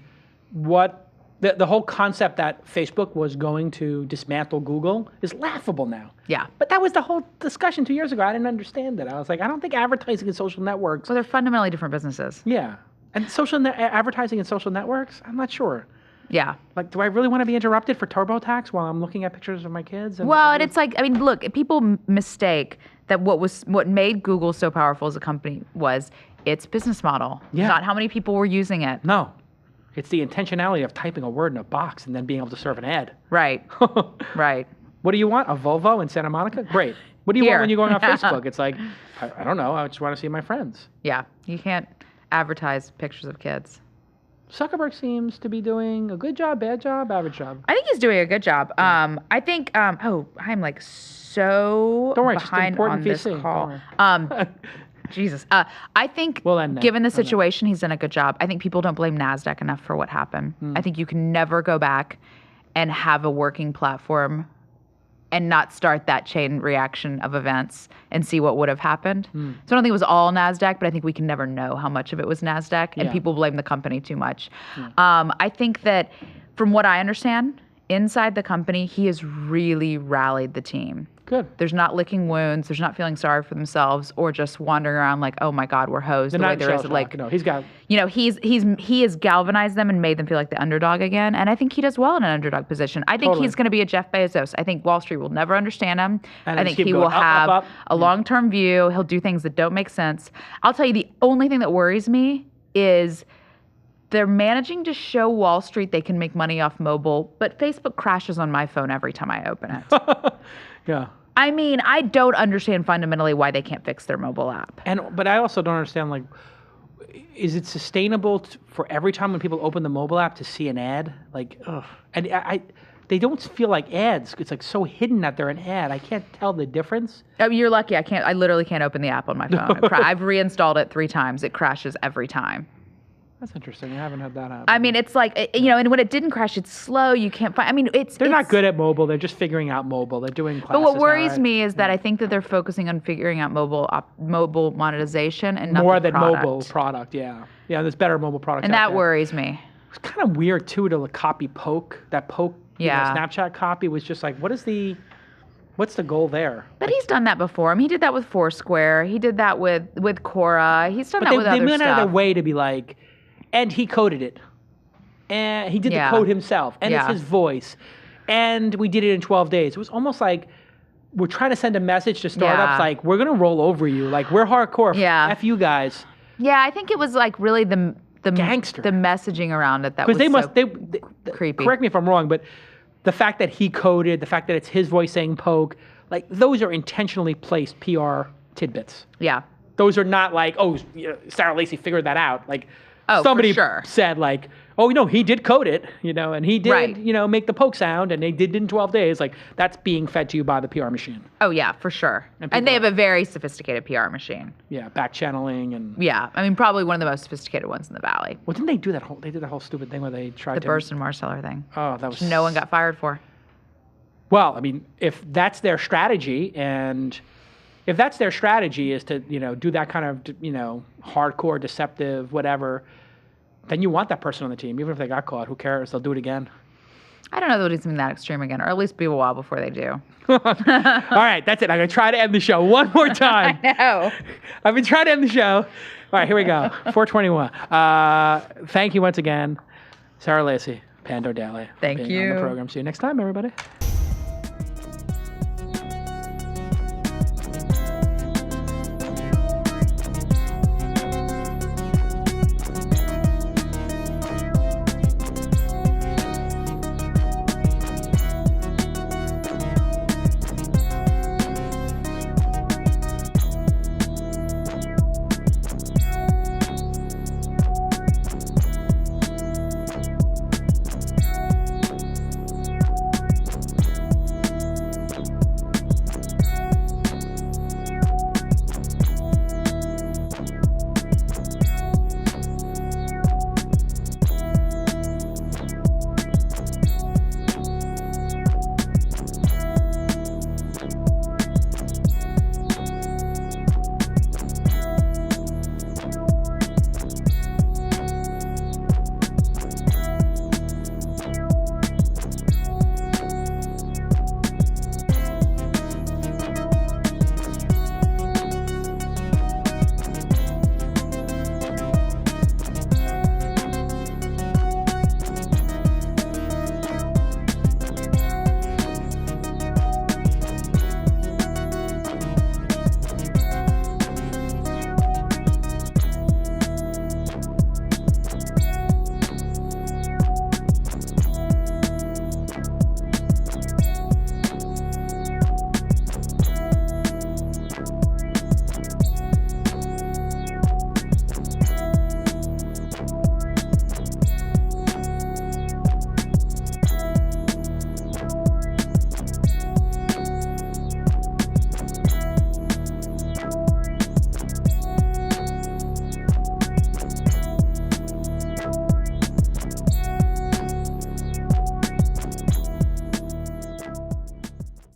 what the whole concept that Facebook was going to dismantle Google is laughable now. Yeah. But that was the whole discussion 2 years ago. I didn't understand it. I was like, I don't think advertising and social networks. Well, they're fundamentally different businesses. Yeah. And advertising and social networks, I'm not sure. Yeah. Like, do I really want to be interrupted for TurboTax while I'm looking at pictures of my kids? And it's like, I mean, look, people mistake that what made Google so powerful as a company was its business model, not how many people were using it. No. It's the intentionality of typing a word in a box and then being able to serve an ad. Right. Right. What do you want? A Volvo in Santa Monica? Great. What do you want when you're going on Facebook? It's like, I don't know. I just want to see my friends. Yeah. You can't advertise pictures of kids. Zuckerberg seems to be doing a good job, bad job, average job. I think he's doing a good job. I think, I'm like so behind on this call. Jesus. I think given the situation, he's done a good job. I think people don't blame NASDAQ enough for what happened. I think you can never go back and have a working platform and not start that chain reaction of events and see what would have happened. So I don't think it was all NASDAQ, but I think we can never know how much of it was NASDAQ, and people blame the company too much. I think that from what I understand, inside the company, he has really rallied the team. Good. There's not licking wounds. There's not feeling sorry for themselves or just wandering around like, oh my God, we're hosed. They're not shell shocked. No, he's got. He has galvanized them and made them feel like the underdog again. And I think he does well in an underdog position. I think he's going to be a Jeff Bezos. I think Wall Street will never understand him. I think he will have a long-term view. He'll do things that don't make sense. I'll tell you, the only thing that worries me is they're managing to show Wall Street they can make money off mobile, but Facebook crashes on my phone every time I open it. Yeah. I mean, I don't understand fundamentally why they can't fix their mobile app. But I also don't understand, like, is it sustainable for every time when people open the mobile app to see an ad? Like, ugh. And they don't feel like ads. It's like so hidden that they're an ad. I can't tell the difference. Oh, you're lucky. I literally can't open the app on my phone. I've reinstalled it 3 times. It crashes every time. That's interesting. I haven't had that happen. I mean, it's like, and when it didn't crash, it's slow. You can't find, They're not good at mobile. They're just figuring out mobile. They're doing classes. But what worries me is that I think that they're focusing on figuring out mobile monetization and not more the than mobile product. Yeah. Yeah, there's better mobile products and out that there. worries me. It's kind of weird, too, to copy Poke. That Poke Snapchat copy was just like, what's the goal there? But he's done that before. I mean, he did that with Foursquare. He did that with Quora. He's done that with other stuff. They went out of their way to be like, and he coded it. And he did the code himself. And it's his voice. And we did it in 12 days. It was almost like we're trying to send a message to startups like, we're going to roll over you. Like, we're hardcore. F you guys. Yeah, I think it was like really the gangster. The messaging around it that was creepy. Correct me if I'm wrong, but the fact that he coded, the fact that it's his voice saying Poke, like, those are intentionally placed PR tidbits. Yeah. Those are not like, Sarah Lacy figured that out. Like, somebody said like, he did code it, and he did, make the Poke sound, and they did it in 12 days. Like, that's being fed to you by the PR machine. Oh yeah, for sure. And they have a very sophisticated PR machine. Yeah, back channeling and. Yeah, I mean, probably one of the most sophisticated ones in the Valley. Well, didn't they do that whole? They did that whole stupid thing where they tried the Burst and Marsteller thing. Oh, that was. No one got fired for. Well, I mean, if that's their strategy, and if that's their strategy is to do that kind of hardcore, deceptive, whatever. Then you want that person on the team. Even if they got caught, who cares? They'll do it again. I don't know that it's something that extreme again, or at least be a while before they do. All right, that's it. I'm going to try to end the show one more time. I know. I've been trying to end the show. All right, here we go. 421. Thank you once again, Sarah Lacy, PandoDaily. Thank you. On the program. See you next time, everybody.